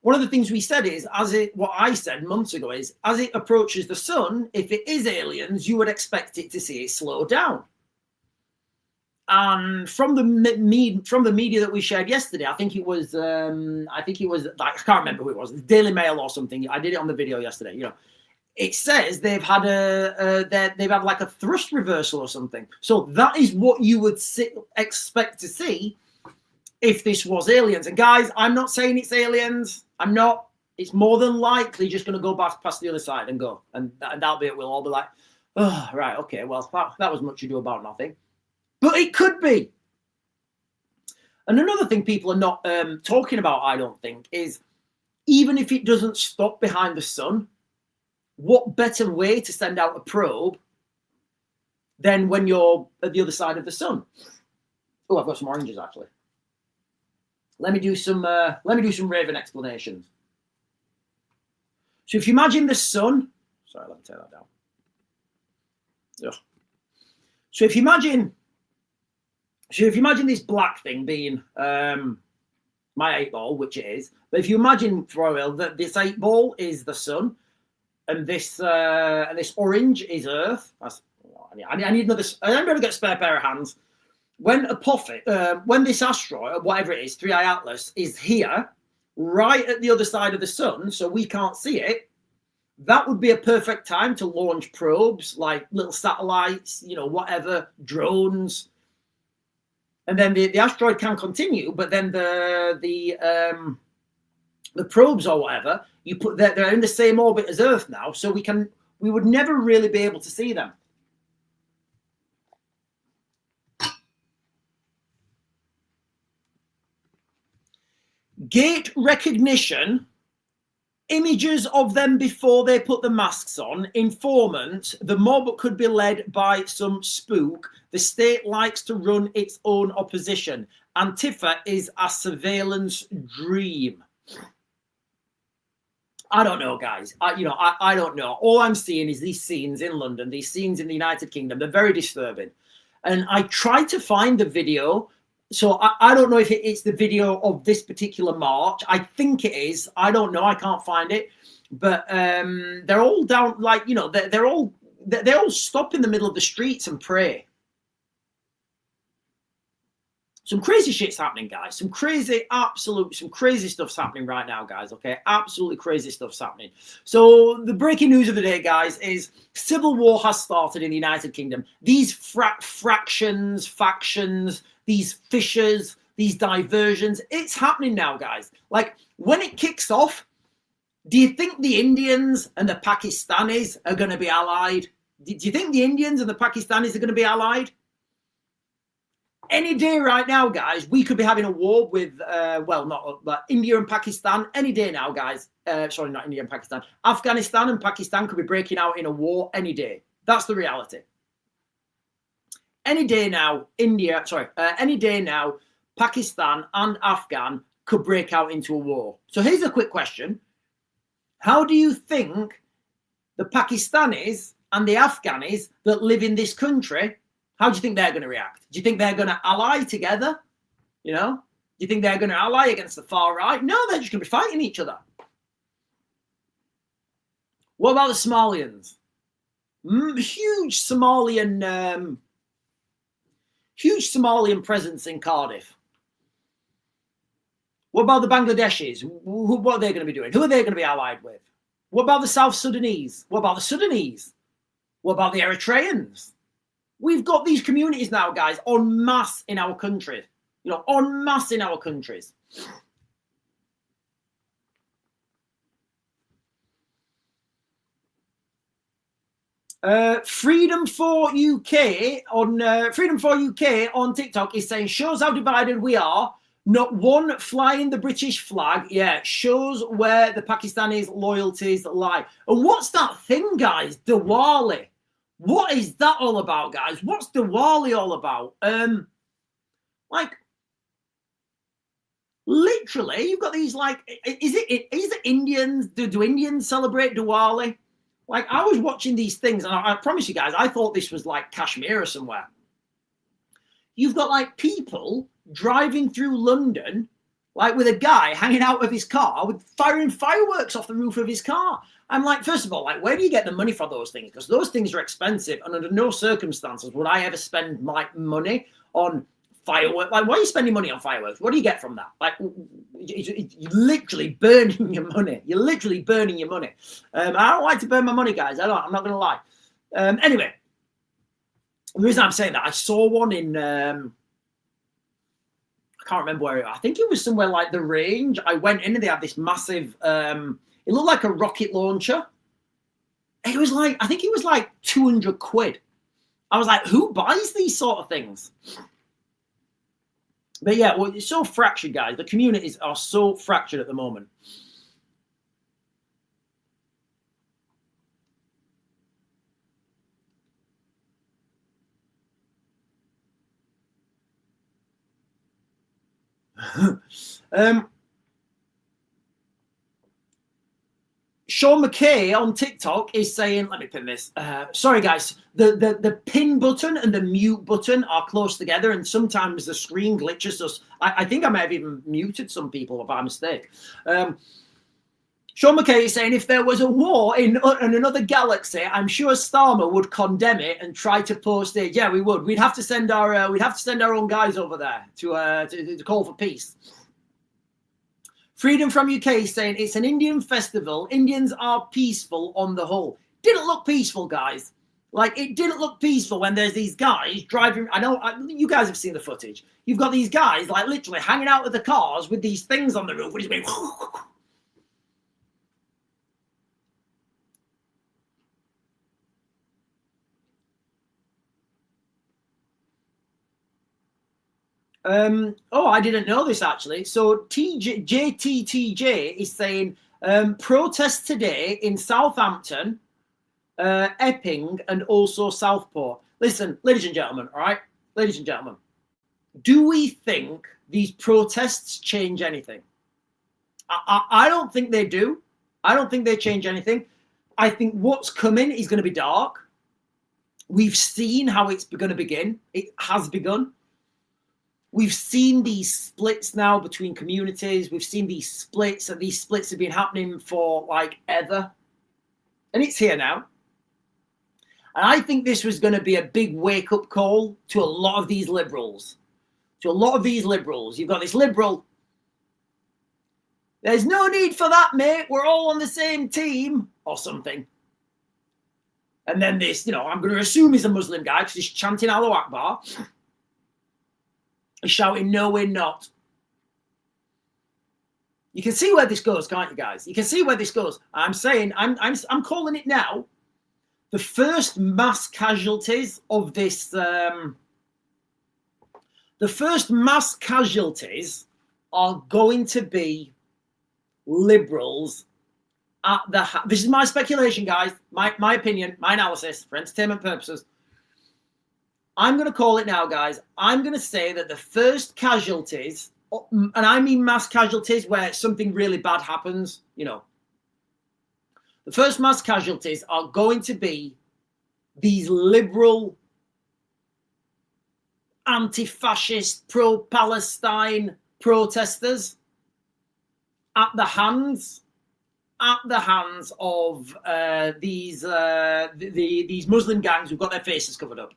one of the things we said is, what I said months ago is, as it approaches the sun, if it is aliens, you would expect it to see it slow down. And from the media that we shared yesterday, I think it was I can't remember who it was, Daily Mail or something. I did it on the video yesterday. You know, it says they've had like a thrust reversal or something. So that is what you would expect to see if this was aliens. And guys, I'm not saying it's aliens. I'm not. It's more than likely just going to go past the other side and go. And that'll be it. We'll all be like, oh, right, okay, well, that was much ado about nothing. But it could be. And another thing people are not talking about, I don't think, is even if it doesn't stop behind the sun, what better way to send out a probe than when you're at the other side of the sun? Oh, I've got some oranges, actually. Let me do some Raven explanations. So if you imagine the sun, sorry, let me take that down. Ugh. So if you imagine this black thing being my 8 ball, which it is, but if you imagine for a while that this 8 ball is the sun, and this orange is Earth. I need another. I'm going to get a spare pair of hands. When this asteroid, whatever it is, 3i Atlas, is here, right at the other side of the sun, so we can't see it, that would be a perfect time to launch probes, like little satellites, whatever, drones. And then the asteroid can continue, but then the probes or whatever, they're in the same orbit as Earth now, so we would never really be able to see them. Gate recognition, images of them before they put the masks on, informant, the mob could be led by some spook, the state likes to run its own opposition, Antifa is a surveillance dream. I don't know, guys. I don't know. All I'm seeing is these scenes in London, these scenes in the United Kingdom. They're very disturbing. And I tried to find the video. So I don't know if it's the video of this particular march. I think it is. I don't know. I can't find it. But they're all down, they all stop in the middle of the streets and pray. Some crazy shit's happening, guys. Some crazy stuff's happening right now, guys. Okay, absolutely crazy stuff's happening. So the breaking news of the day, guys, is civil war has started in the United Kingdom. These factions, these fissures, these diversions, it's happening now, guys. Like, when it kicks off, do you think the Indians and the Pakistanis are going to be allied? Do you think the Indians and the Pakistanis are going to be allied? Any day right now, guys, we could be having a war with, India and Pakistan. Any day now, guys. Sorry, not India and Pakistan. Afghanistan and Pakistan could be breaking out in a war any day. That's the reality. Any day now, any day now, Pakistan and Afghan could break out into a war. So here's a quick question. How do you think the Pakistanis and the Afghanis that live in this country, how do you think they're going to react? Do you think they're going to ally together? Do you think they're going to ally against the far right? No, they're just going to be fighting each other. What about the Somalians? Huge Somalian presence in Cardiff. What about the Bangladeshis? What are they going to be doing? Who are they going to be allied with? What about the South Sudanese? What about the Sudanese? What about the Eritreans? We've got these communities now, guys, en masse in our country. You know, en masse in our countries. Freedom for UK on TikTok is saying, shows how divided we are. Not one flying the British flag. Yeah, shows where the Pakistanis' loyalties lie. And what's that thing, guys? Diwali. What is that all about, guys? What's Diwali all about? Like, literally, you've got these, like, is it Indians? Do Indians celebrate Diwali? Like, I was watching these things, and I promise you guys, I thought this was like Kashmir or somewhere. You've got, like, people driving through London, like, with a guy hanging out of his car with firing fireworks off the roof of his car. I'm like, first of all, like, where do you get the money for those things? Because those things are expensive, and under no circumstances would I ever spend my money on fireworks. Like, why are you spending money on fireworks? What do you get from that? Like, you're literally burning your money. You're literally burning your money. I don't like to burn my money, guys. I'm not going to lie. Anyway, the reason I'm saying that, I saw one in, I can't remember where, I think it was somewhere like the Range. I went in and they had this massive, it looked like a rocket launcher. It was like, I think it was like 200 quid. I was like, who buys these sort of things? But yeah, well, it's so fractured, guys. The communities are so fractured at the moment. Sean McKay on TikTok is saying, let me pin this. Sorry, guys. The pin button and the mute button are close together, and sometimes the screen glitches. So I think I may have even muted some people by mistake. Sean McKay is saying, if there was a war in another galaxy, I'm sure Starmer would condemn it and try to post it. Yeah, we would. We'd have to send our own guys over there to call for peace. Freedom from UK is saying it's an Indian festival. Indians are peaceful on the whole. Didn't look peaceful, guys. Like, it didn't look peaceful when there's these guys driving. You guys have seen the footage. You've got these guys, like, literally hanging out with the cars with these things on the roof. What do you mean? I didn't know this, actually. So JTTJ is saying protests today in Southampton, Epping, and also Southport. Listen, ladies and gentlemen, all right? Ladies and gentlemen, do we think these protests change anything? I don't think they do. I don't think they change anything. I think what's coming is going to be dark. We've seen how it's going to begin. It has begun. We've seen these splits now between communities. We've seen these splits, and these splits have been happening for like ever. And it's here now. And I think this was going to be a big wake-up call to a lot of these liberals. You've got this liberal. There's no need for that, mate. We're all on the same team or something. And then this, I'm going to assume he's a Muslim guy because he's chanting Allahu Akbar. Shouting, no, we're not. You can see where this goes, can't you, guys? You can see where this goes. I'm saying, I'm calling it now. The first mass casualties of this, the first mass casualties are going to be liberals at the. This is my speculation, guys. My opinion, my analysis for entertainment purposes. I'm going to call it now, guys. I'm going to say that the first casualties, and I mean mass casualties where something really bad happens, the first mass casualties are going to be these liberal, anti-fascist, pro-Palestine protesters at the hands at the hands of these Muslim gangs who've got their faces covered up.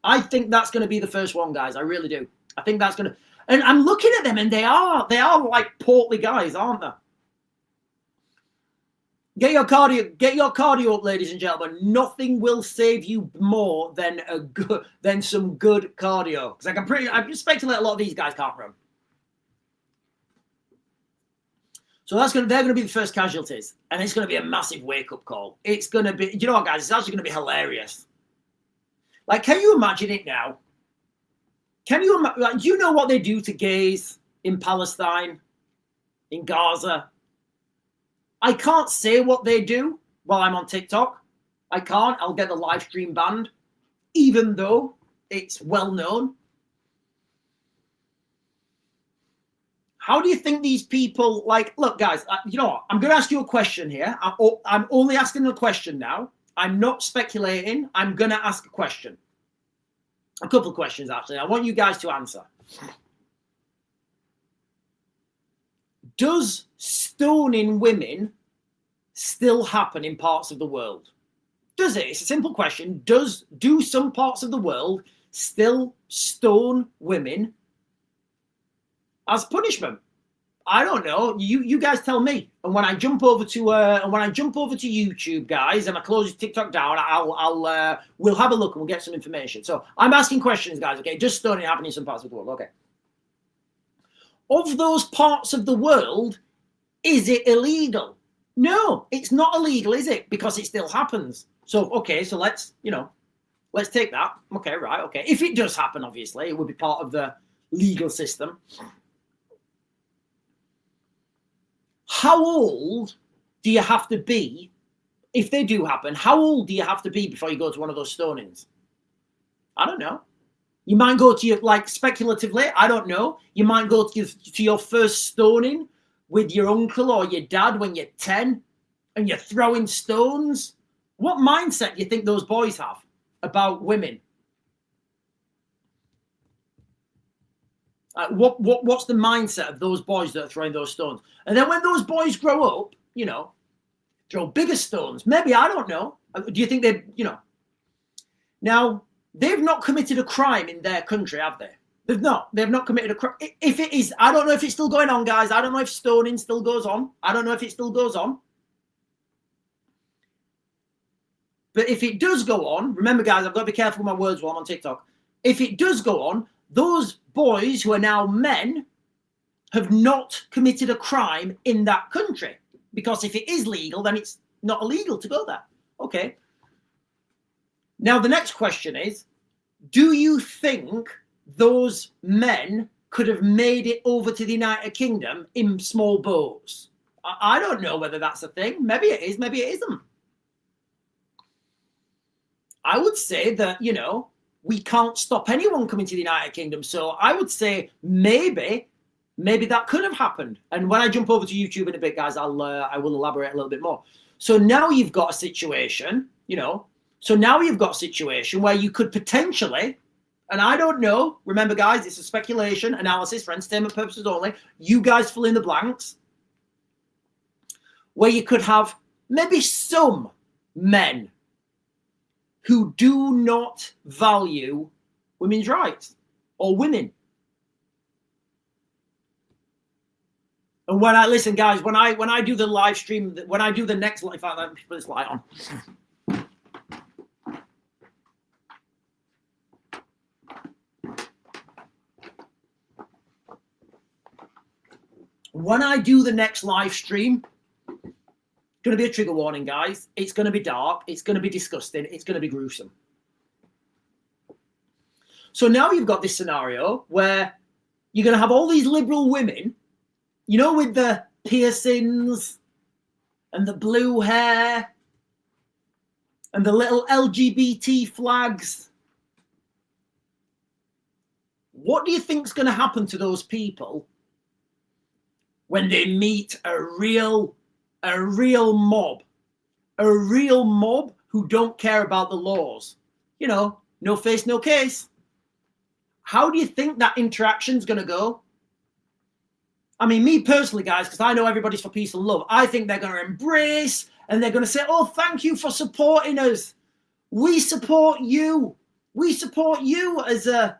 I think that's going to be the first one, guys. I really do. I think that's going to... And I'm looking at them, and they are like portly guys, aren't they? Get your cardio up, ladies and gentlemen. Nothing will save you more than some good cardio. Because I speculate a lot of these guys can't run. So they're going to be the first casualties, and it's going to be a massive wake-up call. It's going to be, you know what, guys? It's actually going to be hilarious. Like, can you imagine it now? Can you imagine? Like, do you know what they do to gays in Palestine, in Gaza? I can't say what they do while I'm on TikTok. I can't. I'll get the live stream banned, even though it's well known. How do you think these people, like, look, guys, you know what? I'm going to ask you a question here. I'm only asking a question now. I'm not speculating. I'm going to ask a question. A couple of questions, actually. I want you guys to answer. Does stoning women still happen in parts of the world? Does it? It's a simple question. Do some parts of the world still stone women as punishment? I don't know. You guys tell me. And when I jump over to YouTube, guys, and I close TikTok down, we'll have a look and we'll get some information. So I'm asking questions, guys. Okay, just stoning happening in some parts of the world. Okay. Of those parts of the world, is it illegal? No, it's not illegal, is it? Because it still happens. So okay, so let's take that. Okay, right. Okay. If it does happen, obviously, it would be part of the legal system. How old do you have to be, if they do happen, how old do you have to be before you go to one of those stonings? I don't know. You might go to your, like, speculatively, I don't know. You might go to your first stoning with your uncle or your dad when you're 10 and you're throwing stones. What mindset do you think those boys have about women? What's the mindset of those boys that are throwing those stones? And then when those boys grow up, you know, throw bigger stones. Maybe, I don't know. Do you think they, you know? Now, they've not committed a crime in their country, have they? They've not committed a crime. If it is, I don't know if it's still going on, guys. I don't know if stoning still goes on. I don't know if it still goes on. But if it does go on, remember, guys, I've got to be careful with my words while I'm on TikTok. If it does go on, those boys who are now men have not committed a crime in that country. Because if it is legal, then it's not illegal to go there. Okay. Now, the next question is, do you think those men could have made it over to the United Kingdom in small boats? I don't know whether that's a thing. Maybe it is, maybe it isn't. I would say that, you know, we can't stop anyone coming to the United Kingdom. So I would say maybe that could have happened. And when I jump over to YouTube in a bit, guys, I will elaborate a little bit more. So now you've got a situation, you know, where you could potentially, and I don't know, remember, guys, it's a speculation, analysis for entertainment purposes only. You guys fill in the blanks. Where you could have maybe some men who do not value women's rights or women. And when I listen, guys, when I do the live stream, when I do the next live, let me put this light on. When I do the next live stream, it's going to be a trigger warning, guys. It's going to be dark. It's going to be disgusting. It's going to be gruesome. So now you've got this scenario where you're going to have all these liberal women, you know, with the piercings and the blue hair and the little LGBT flags. What do you think's going to happen to those people when they meet a real mob who don't care about the laws? You know, no face, no case. How do you think that interaction's going to go? I mean, me personally, guys, because I know everybody's for peace and love, I think they're going to embrace and they're going to say, oh, thank you for supporting us. We support you. We support you as a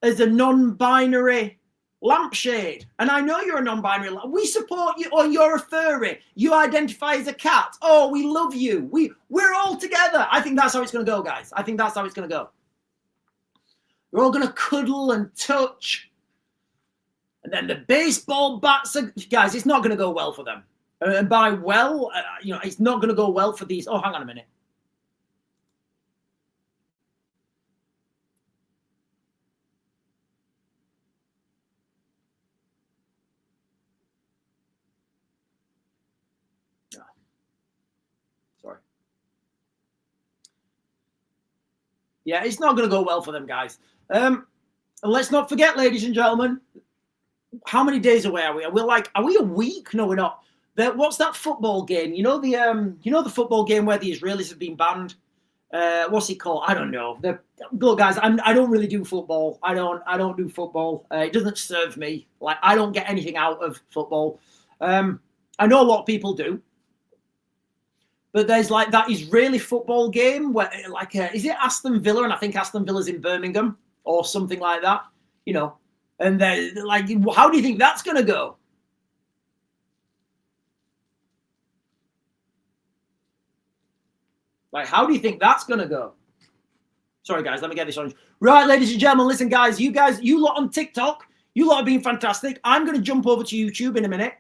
non-binary lampshade. And I know you're a non-binary. We support you. Or you're a furry. You identify as a cat. Oh, we love you. We're all together. I think that's how it's going to go, guys. I think that's how it's going to go. We're all going to cuddle and touch. And then the baseball bats are, guys, it's not going to go well for them. And by well, it's not going to go well for these. Oh, hang on a minute. Oh. Sorry. Yeah, it's not going to go well for them, guys. And let's not forget, ladies and gentlemen, how many days away are we? Are we a week? No, we're not. What's that football game? You know the football game where the Israelis have been banned. What's it called? I don't know. Look, guys, I don't really do football. I don't do football. It doesn't serve me. Like, I don't get anything out of football. I know a lot of people do. But there's like that Israeli football game where, is it Aston Villa? And I think Aston Villa's in Birmingham or something like that. And they're like, how do you think that's going to go? Like, how do you think that's going to go? Sorry, guys, let me get this on. Right, ladies and gentlemen, listen, guys, you lot on TikTok, you lot have been fantastic. I'm going to jump over to YouTube in a minute.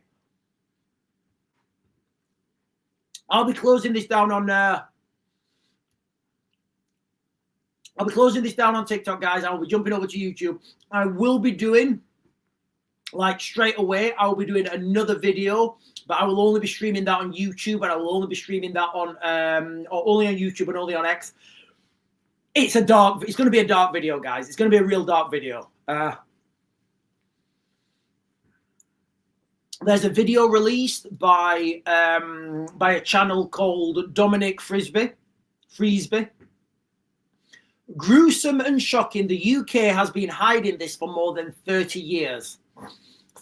I'll be closing this down on TikTok, guys. I'll be jumping over to YouTube. I will be doing, straight away, I will be doing another video, but I will only be streaming that on YouTube, and I will only be streaming that on, only on YouTube and only on X. It's going to be a dark video, guys. It's going to be a real dark video. There's a video released by a channel called Dominic Frisby. Gruesome and shocking. The UK has been hiding this for more than 30 years.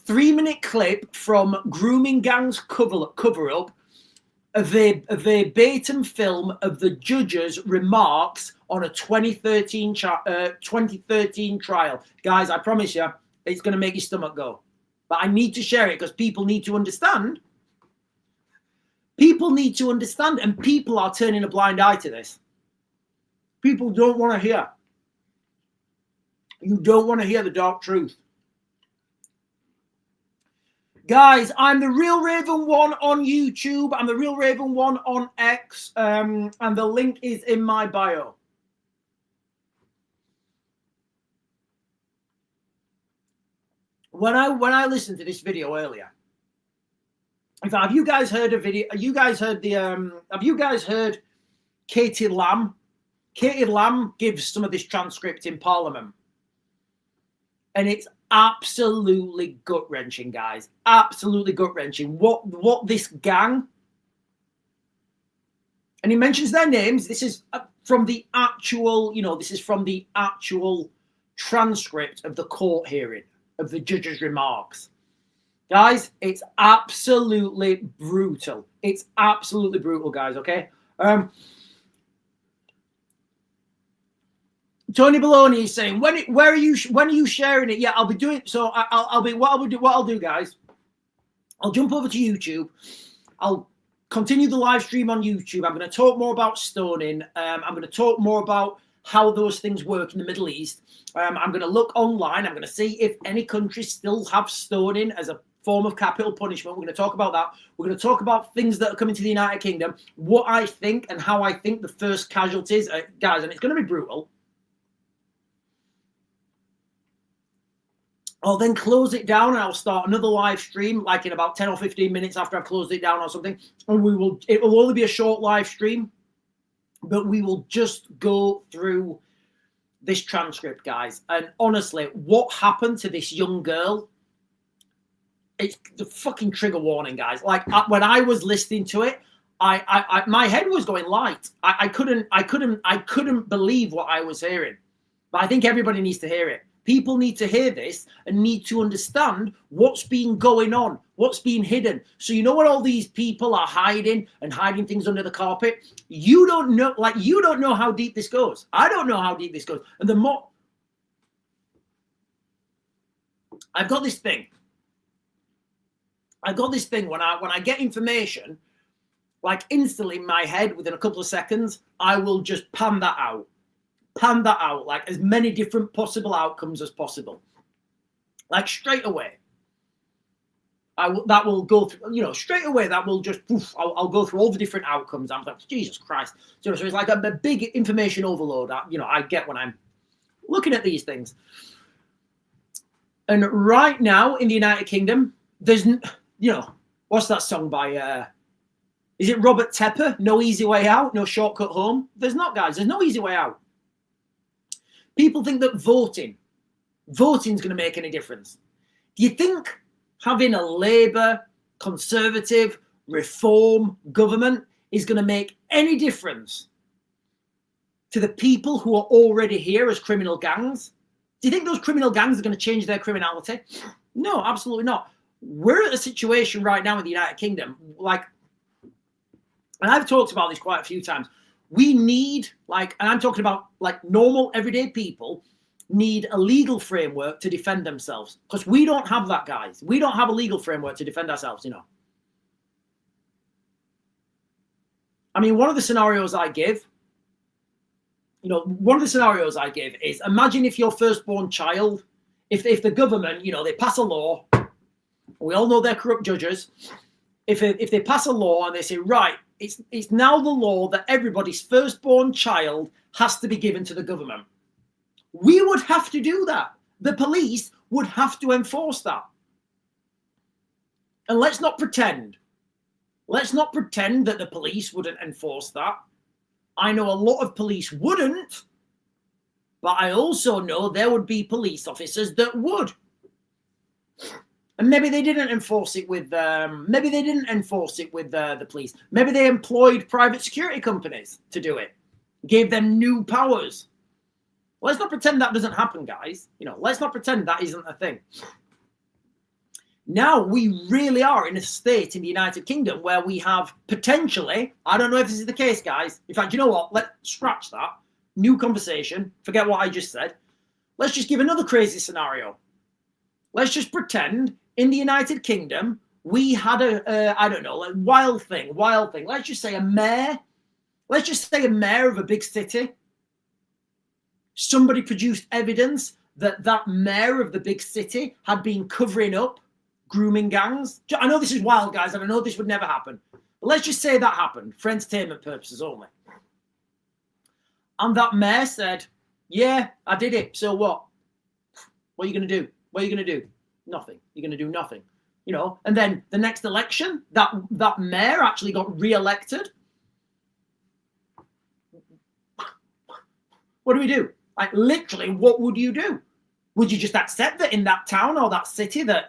3-minute clip from Grooming Gang's cover-up, a verbatim film of the judge's remarks on a 2013 trial. Guys, I promise you, it's going to make your stomach go. But I need to share it because people need to understand. People need to understand, and people are turning a blind eye to this. People don't want to hear. You don't want to hear the dark truth. Guys, I'm the Real Raven 1 on YouTube. I'm the Real Raven 1 on X. And the link is in my bio. When I listened to this video earlier, in fact, have you guys heard a video? Have you guys heard Katie Lamb? Katie Lamb gives some of this transcript in Parliament. And it's absolutely gut-wrenching, guys. Absolutely gut-wrenching. What this gang, and he mentions their names. This is from the actual, this is from the actual transcript of the court hearing, of the judge's remarks. Guys, it's absolutely brutal. It's absolutely brutal, guys, okay? Tony Baloney is saying, when are you sharing it? Yeah, I'll be doing so. What I'll do, guys, I'll jump over to YouTube. I'll continue the live stream on YouTube. I'm going to talk more about stoning. I'm going to talk more about how those things work in the Middle East. I'm going to look online. I'm going to see if any countries still have stoning as a form of capital punishment. We're going to talk about that. We're going to talk about things that are coming to the United Kingdom, what I think and how I think the first casualties, guys, and it's going to be brutal. I'll then close it down and I'll start another live stream like in about 10 or 15 minutes after I've closed it down or something. And it will only be a short live stream, but we will just go through this transcript, guys. And honestly, what happened to this young girl? It's the fucking trigger warning, guys. Like when I was listening to it, I my head was going light. I couldn't believe what I was hearing. But I think everybody needs to hear it. People need to hear this and need to understand what's been going on, what's been hidden. So you know what all these people are hiding and hiding things under the carpet? You don't know, you don't know how deep this goes. I don't know how deep this goes. And the more I've got this thing. When I get information, like instantly in my head, within a couple of seconds, I will just pan that out, like as many different possible outcomes as possible. Like straight away, that will go through, straight away, that will just, poof, I'll go through all the different outcomes. I'm like, Jesus Christ. So it's like a big information overload, I get when I'm looking at these things. And right now in the United Kingdom, there's, what's that song by, is it Robert Tepper? No easy way out, no shortcut home. There's not, guys. There's no easy way out. People think that voting's going to make any difference. Do you think having a Labour, Conservative, Reform government is going to make any difference to the people who are already here as criminal gangs? Do you think those criminal gangs are going to change their criminality? No, absolutely not. We're at a situation right now in the United Kingdom, and I've talked about this quite a few times. We need, and I'm talking about normal everyday people need a legal framework to defend themselves, because we don't have that, guys. We don't have a legal framework to defend ourselves, I mean, one of the scenarios I give is, imagine if your firstborn child, if the government, they pass a law, we all know they're corrupt judges. If they pass a law and they say, right, it's now the law that everybody's firstborn child has to be given to the government. We would have to do that. The police would have to enforce that. And let's not pretend that the police wouldn't enforce that. I know a lot of police wouldn't, but I also know there would be police officers that would. And maybe they didn't enforce it with the police. Maybe they employed private security companies to do it, gave them new powers. Let's not pretend that doesn't happen, guys. Let's not pretend that isn't a thing. Now we really are in a state in the United Kingdom where we have potentially, I don't know if this is the case, guys. In fact, you know what? Let's scratch that. New conversation. Forget what I just said. Let's just give another crazy scenario. Let's just pretend in the United Kingdom we had a wild thing. Let's just say a mayor. Let's just say a mayor of a big city. Somebody produced evidence that mayor of the big city had been covering up grooming gangs. I know this is wild, guys, and I know this would never happen. But let's just say that happened for entertainment purposes only. And that mayor said, yeah, I did it. So what? What are you going to do? What are you going to do? Nothing. You're going to do nothing. And then the next election, that mayor actually got re-elected. What do we do? Literally, what would you do? Would you just accept that in that town or that city that,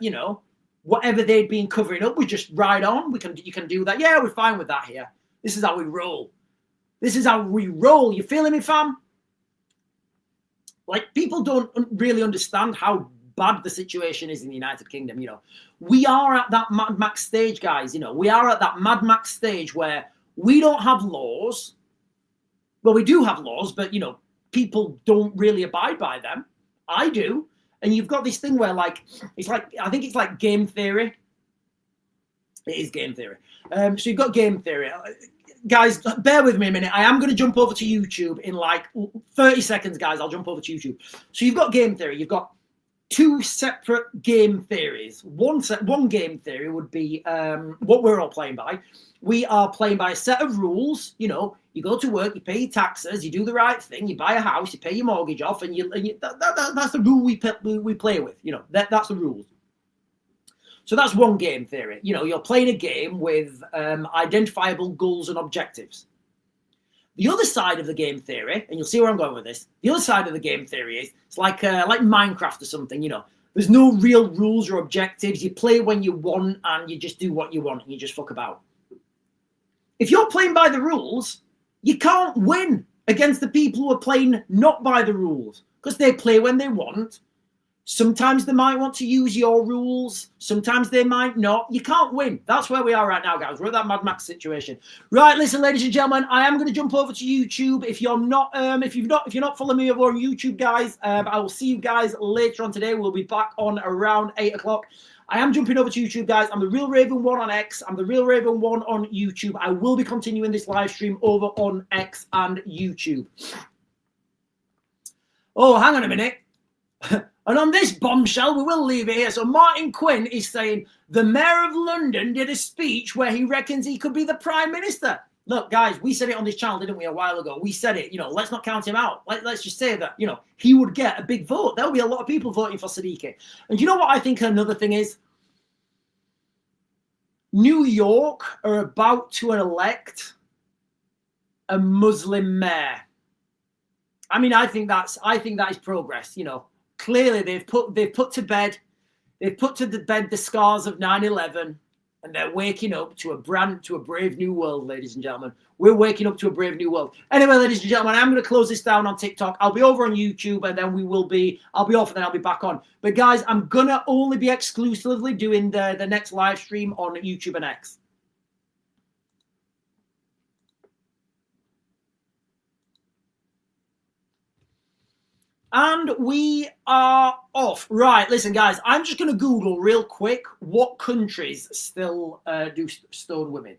whatever they'd been covering up, we just ride on? You can do that. Yeah, we're fine with that here. This is how we roll. You feeling me, fam? People don't really understand how bad the situation is in the United Kingdom. We are at that Mad Max stage, guys. We are at that Mad Max stage where we don't have laws. Well, we do have laws, but people don't really abide by them. I do. And you've got this thing where I think it's like game theory. It is game theory. So you've got game theory. Guys, bear with me a minute. I am going to jump over to YouTube in 30 seconds, guys. I'll jump over to YouTube. So you've got game theory. You've got two separate game theories. One game theory would be what we're all playing by. We are playing by a set of rules. You go to work, you pay your taxes, you do the right thing, you buy a house, you pay your mortgage off, and that's the rule we play with. That's the rules. So that's one game theory. You're playing a game with identifiable goals and objectives. The other side of the game theory, and you'll see where I'm going with this, the other side of the game theory is it's like Minecraft or something. There's no real rules or objectives. You play when you want and you just do what you want and you just fuck about. If you're playing by the rules, you can't win against the people who are playing not by the rules, because they play when they want Sometimes they might want to use your rules. Sometimes they might not. You can't win. That's where we are right now, guys. We're at that Mad Max situation. Right, listen, ladies and gentlemen, I am going to jump over to YouTube. If you're not following me over on YouTube, guys, I will see you guys later on today. We'll be back on around 8 o'clock. I am jumping over to YouTube, guys. I'm the Real Raven 1 on X. I'm the Real Raven 1 on YouTube. I will be continuing this live stream over on X and YouTube. Oh, hang on a minute. And on this bombshell, we will leave it here. So Martin Quinn is saying the Mayor of London did a speech where he reckons he could be the Prime Minister. Look, guys, we said it on this channel, didn't we, a while ago? We said it, let's not count him out. Let's just say that, he would get a big vote. There'll be a lot of people voting for Sadiqi. And you know what I think another thing is? New York are about to elect a Muslim mayor. I mean, I think that is progress, Clearly, they've put to bed the scars of 9/11, and they're waking up to a brave new world, ladies and gentlemen. We're waking up to a brave new world. Anyway, ladies and gentlemen, I'm going to close this down on TikTok. I'll be over on YouTube, and then I'll be off, and then I'll be back on. But guys, I'm gonna only be exclusively doing the next live stream on YouTube and X. And we are off. Right, listen, guys, I'm just going to Google real quick what countries still do stone women.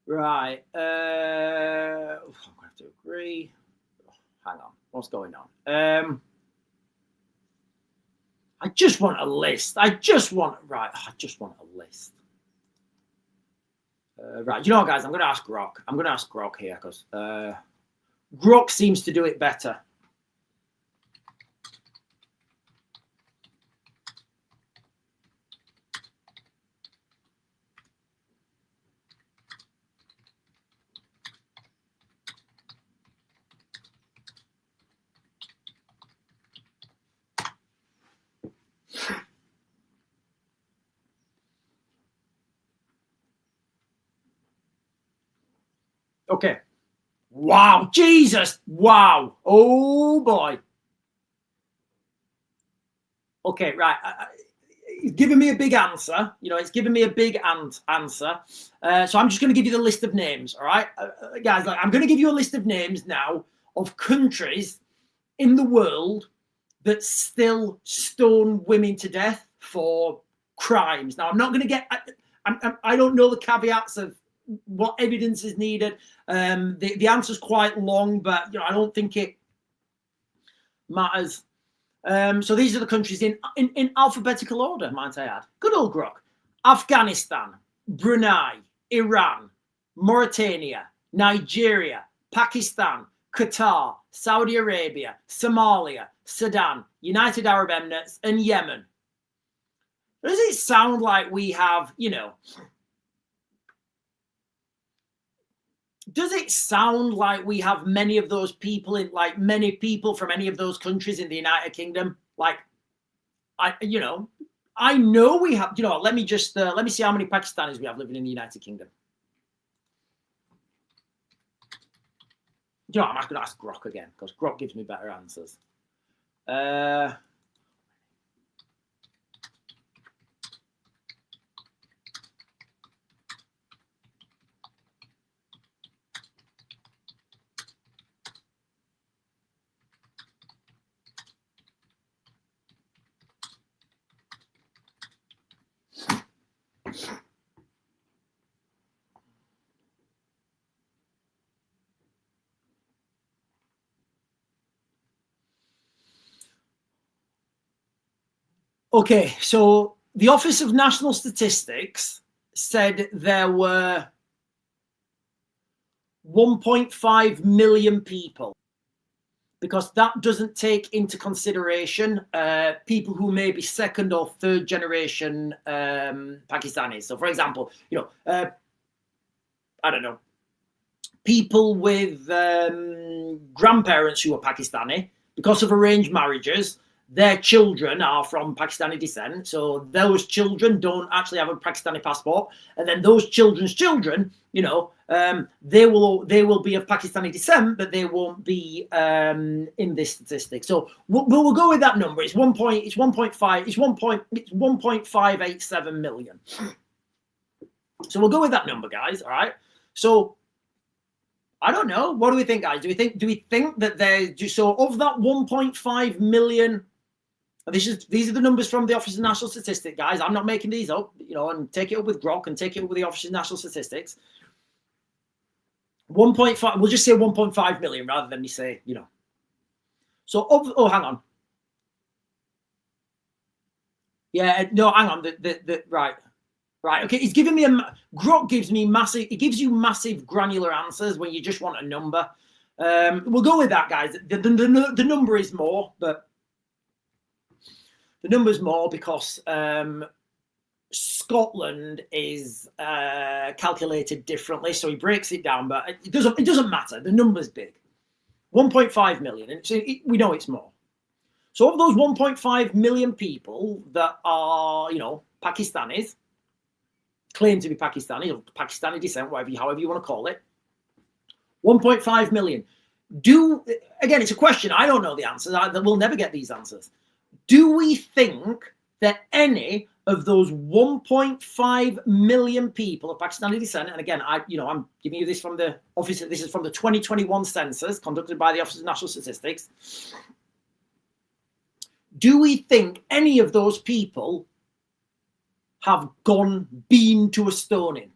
Right. I'm going to have to agree. Hang on, what's going on? I just want a list. I just want a list. Right, you know what, guys? I'm going to ask Grok. I'm going to ask Grok here because Grok seems to do it better. Okay. Wow. Jesus. Wow. Oh, boy. Okay, right. It's giving me a big answer. It's giving me a big answer. So I'm just going to give you the list of names, all right? Guys, I'm going to give you a list of names now of countries in the world that still stone women to death for crimes. Now, I'm not going to get... I don't know the caveats of what evidence is needed. The answer's quite long, but I don't think it matters. So these are the countries in alphabetical order, might I add. Good old Grok. Afghanistan, Brunei, Iran, Mauritania, Nigeria, Pakistan, Qatar, Saudi Arabia, Somalia, Sudan, United Arab Emirates, and Yemen. Does it sound like we have, does it sound like we have many of those people many people from any of those countries in the United Kingdom? I know we have, let me see how many Pakistanis we have living in the United Kingdom. I'm going to ask Grok again because Grok gives me better answers. Okay, so the Office of National Statistics said there were 1.5 million people, because that doesn't take into consideration people who may be second or third generation Pakistanis. So, for example, I don't know, people with grandparents who are Pakistani, because of arranged marriages, their children are from Pakistani descent. So those children don't actually have a Pakistani passport. And then those children's children, you know, they will be of Pakistani descent, but they won't be in this statistic. So we'll go with that number. It's 1.587 million. So we'll go with that number, guys. All right. So I don't know. What do we think, guys? Do we think that there's so of that 1.5 million? These are the numbers from the Office of National Statistics, guys. I'm not making these up, you know, and take it up with Grok and take it up with the Office of National Statistics. 1.5, we'll just say 1.5 million rather than me say, you know. So, hang on. Yeah, no, hang on. Right. Okay, it's giving me Grok gives me massive, it gives you massive granular answers when you just want a number. We'll go with that, guys. The number is more, but the number's more because Scotland is calculated differently, so he breaks it down, but it doesn't matter. The number's big, 1.5 million, and we know it's more. So of those 1.5 million people that are, you know, Pakistanis, claim to be Pakistani or Pakistani descent, however you want to call it, 1.5 million. Again, it's a question. I don't know the answers. We'll never get these answers. Do we think that any of those 1.5 million people of Pakistani descent, and again, I'm giving you this from the office. This is from the 2021 census conducted by the Office of National Statistics. Do we think any of those people have been to a stoning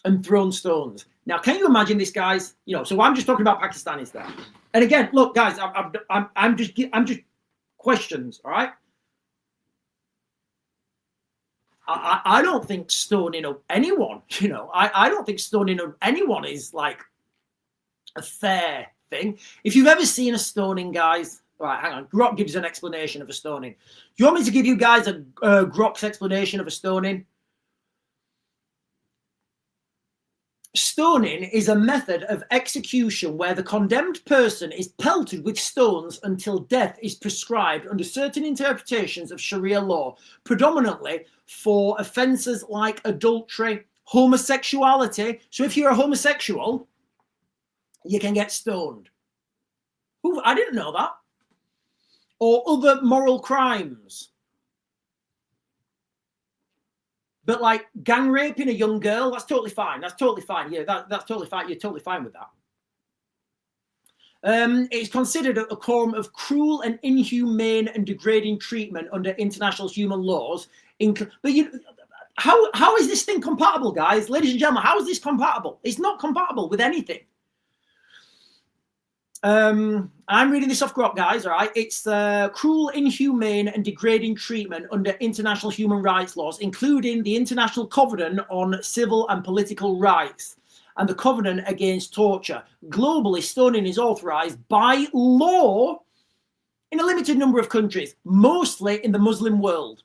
and thrown stones? Now, can you imagine this, guys? You know, so I'm just talking about Pakistanis there. And again, look, guys, I'm just questions, all right? I don't think stoning of anyone, you know, I don't think stoning of anyone is like a fair thing. If you've ever seen a stoning, guys, right, hang on, Grok gives an explanation of a stoning. Do you want me to give you guys a Grok's explanation of a stoning? Stoning is a method of execution where the condemned person is pelted with stones until death is prescribed under certain interpretations of Sharia law, predominantly for offences like adultery, homosexuality. So if you're a homosexual, you can get stoned. I didn't know that. Or other moral crimes. But like gang raping a young girl, that's totally fine. That's totally fine. Yeah, that's totally fine. You're totally fine with that. It's considered a form of cruel and inhumane and degrading treatment under international human laws. But how is this thing compatible, guys? Ladies and gentlemen, how is this compatible? It's not compatible with anything. I'm reading this off Grok, guys, all right? It's cruel, inhumane, and degrading treatment under international human rights laws, including the International Covenant on Civil and Political Rights and the Covenant Against Torture. Globally, stoning is authorized by law in a limited number of countries, mostly in the Muslim world.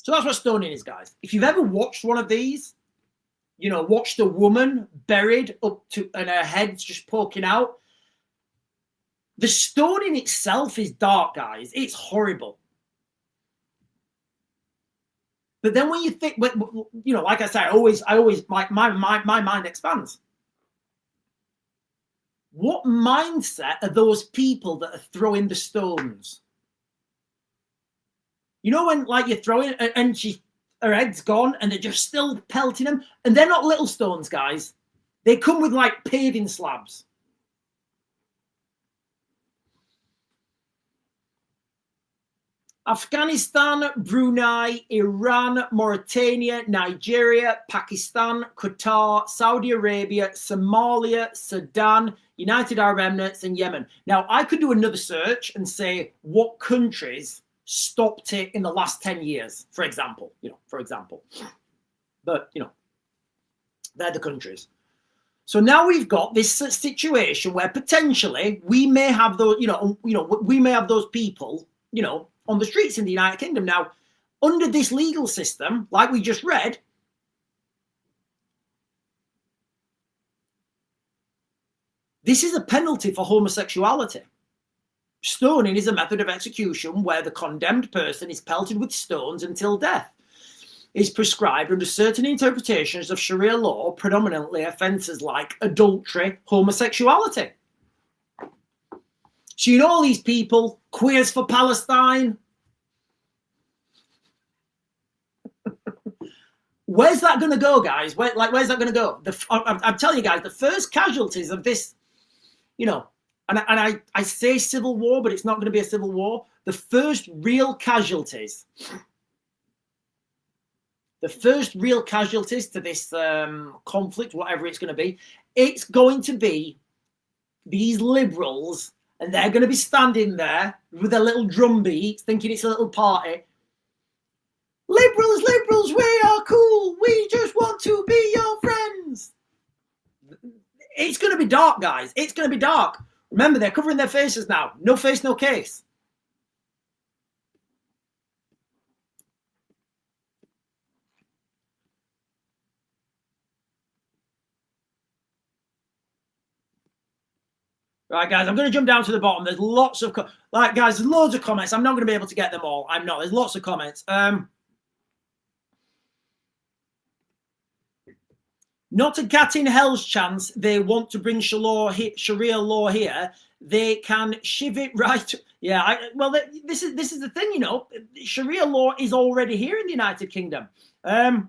So that's what stoning is, guys. If you've ever watched one of these, you know, watched a woman buried up to, and her head's just poking out. The stoning itself is dark, guys. It's horrible. But then when you think, you know, like I say, I always, my mind expands. What mindset are those people that are throwing the stones? You know, when like you're throwing, and her head's gone and they're just still pelting them. And they're not little stones, guys. They come with like paving slabs. Afghanistan, Brunei, Iran, Mauritania, Nigeria, Pakistan, Qatar, Saudi Arabia, Somalia, Sudan, United Arab Emirates, and Yemen. Now, I could do another search and say what countries stopped it in the last 10 years, for example, but, you know, they're the countries. So now we've got this situation where potentially we may have those, we may have those people, you know, on the streets in the United Kingdom. Now, under this legal system, like we just read, This is a penalty for homosexuality. Stoning is a method of execution where the condemned person is pelted with stones until death is prescribed under certain interpretations of Sharia law, predominantly offences like adultery, homosexuality. So you know all these people, queers for Palestine. Where's that going to go, guys? Where's that going to go? I'm telling you guys, the first casualties of this, you know, and I say civil war, but it's not going to be a civil war. The first real casualties to this conflict, whatever it's going to be, it's going to be these liberals, and they're going to be standing there with their little drum beats, thinking it's a little party. Liberals, liberals, we are cool. We just want to be your friends. It's going to be dark, guys. It's going to be dark. Remember, they're covering their faces now. No face, no case. Right, guys, I'm going to jump down to the bottom. There's lots of, guys, there's loads of comments. I'm not going to be able to get them all. I'm not. There's lots of comments. Not a cat in hell's chance they want to bring Sharia law here. They can shiv it right. Yeah, this is the thing, you know. Sharia law is already here in the United Kingdom. Guess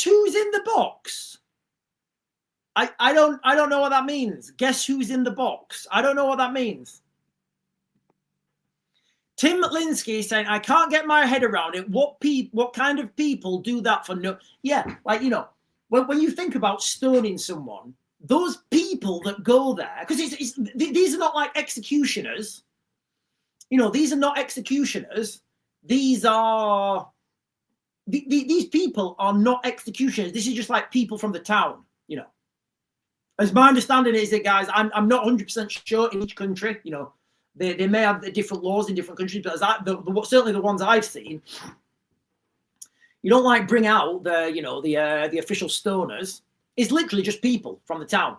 who's in the box? I don't know what that means. Guess who's in the box? I don't know what that means. Tim Linsky is saying, I can't get my head around it. What kind of people do that for no? Yeah, like, you know, when you think about stoning someone, those people that go there, because these are not like executioners. You know, these are not executioners. These are, these people are not executioners. This is just like people from the town, you know. As my understanding is that, guys, I'm not 100% sure in each country, you know. They may have different laws in different countries, but certainly the ones I've seen, you don't like bring out the official stoners. It's literally just people from the town.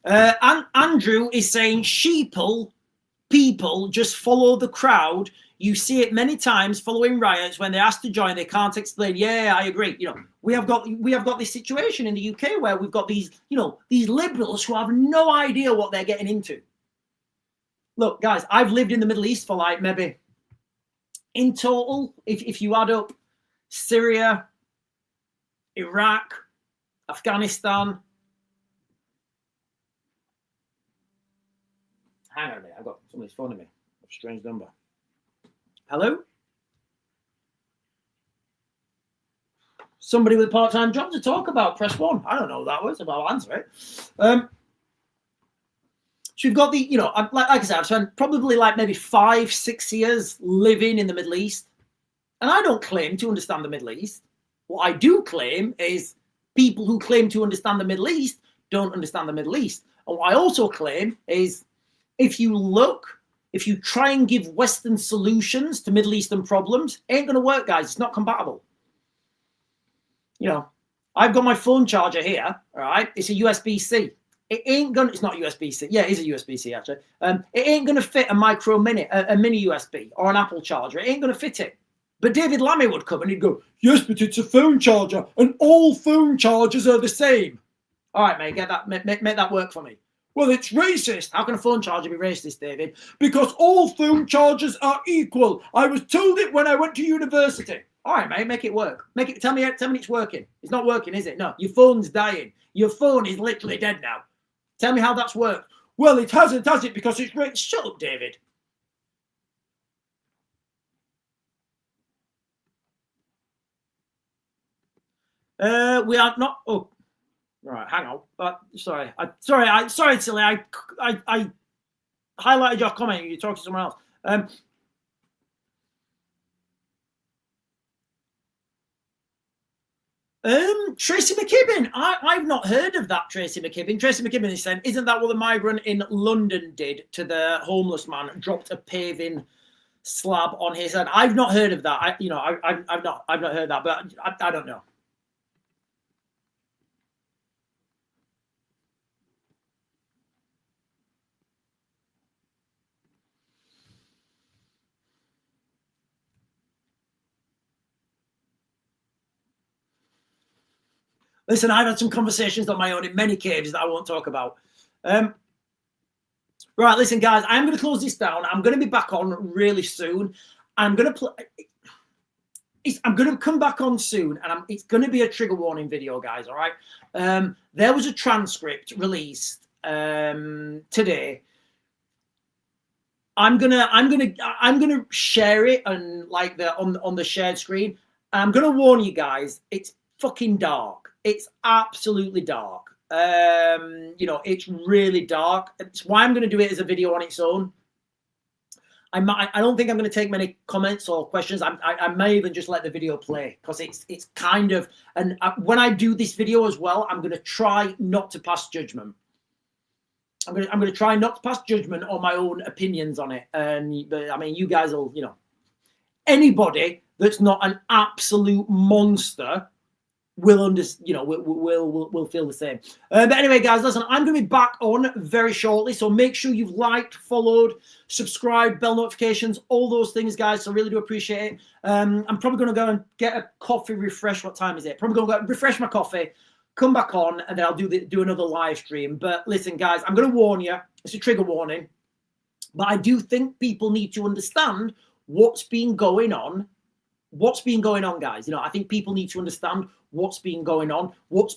And Andrew is saying people just follow the crowd. You see it many times following riots when they're asked to join, they can't explain. Yeah, I agree. You know, we have got this situation in the UK where we've got these, you know, these liberals who have no idea what they're getting into. Look, guys, I've lived in the Middle East for like maybe in total, if you add up Syria, Iraq, Afghanistan. Hang on a minute, I've got somebody's phoning me. A strange number. Hello? Somebody with a part-time job to talk about, press 1. I don't know what that was, but I'll answer it. So we've got the, you know, like I said, I've spent probably like maybe 5-6 years living in the Middle East. And I don't claim to understand the Middle East. What I do claim is people who claim to understand the Middle East don't understand the Middle East. And what I also claim is if you try and give Western solutions to Middle Eastern problems, it ain't going to work, guys. It's not compatible. You know, I've got my phone charger here, all right? It's a USB-C. It's not USB-C. Yeah, it is a USB-C, actually. It ain't going to fit a mini USB or an Apple charger. It ain't going to fit it. But David Lammy would come and he'd go, yes, but it's a phone charger, and all phone chargers are the same. All right, mate, make that work for me. Well, it's racist. How can a phone charger be racist, David? Because all phone chargers are equal. I was told it when I went to university. All right, mate, make it work. Tell me it's working. It's not working, is it? No, your phone's dying. Your phone is literally dead now. Tell me how that's worked. Well, it hasn't, has it? Because it's racist. Shut up, David. We are not. Oh. Right, hang on. Sorry, silly. I highlighted your comment. You're talking to someone else. Tracy McKibben. I've not heard of that. Tracy McKibben. Tracy McKibben is saying, isn't that what the migrant in London did to the homeless man? Dropped a paving slab on his head. I've not heard of that. I've not heard that, but I don't know. Listen, I've had some conversations on my own in many caves that I won't talk about. Right, listen, guys, I'm going to close this down. I'm going to be back on really soon. I'm going to come back on soon, and it's going to be a trigger warning video, guys. All right. There was a transcript released today. I'm gonna share it and like on the shared screen. I'm gonna warn you guys. It's fucking dark. It's absolutely dark. It's really dark. It's why I'm going to do it as a video on its own. I don't think I'm going to take many comments or questions. I may even just let the video play because it's kind of, and when I do this video as well, I'm going to try not to pass judgment. I'm going to try not to pass judgment on my own opinions on it. But I mean, you guys will, anybody that's not an absolute monster will will feel the same. But anyway, guys, listen, I'm going to be back on very shortly, so make sure you've liked, followed, subscribed, bell notifications, all those things, guys. So I really do appreciate it. I'm probably going to go and get a coffee refresh. What time is it? Probably going to go refresh my coffee, come back on, and then I'll do another live stream. But listen, guys, I'm going to warn you. It's a trigger warning, but I do think people need to understand what's been going on. What's been going on, guys? I think people need to understand what's been going on, what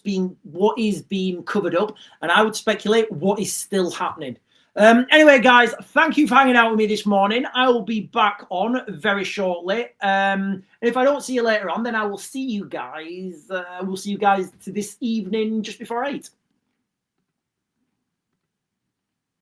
is being covered up, and I would speculate what is still happening. Anyway, guys, thank you for hanging out with me this morning. I will be back on very shortly. And if I don't see you later on, then I will see you guys. We'll see you guys to this evening just before 8.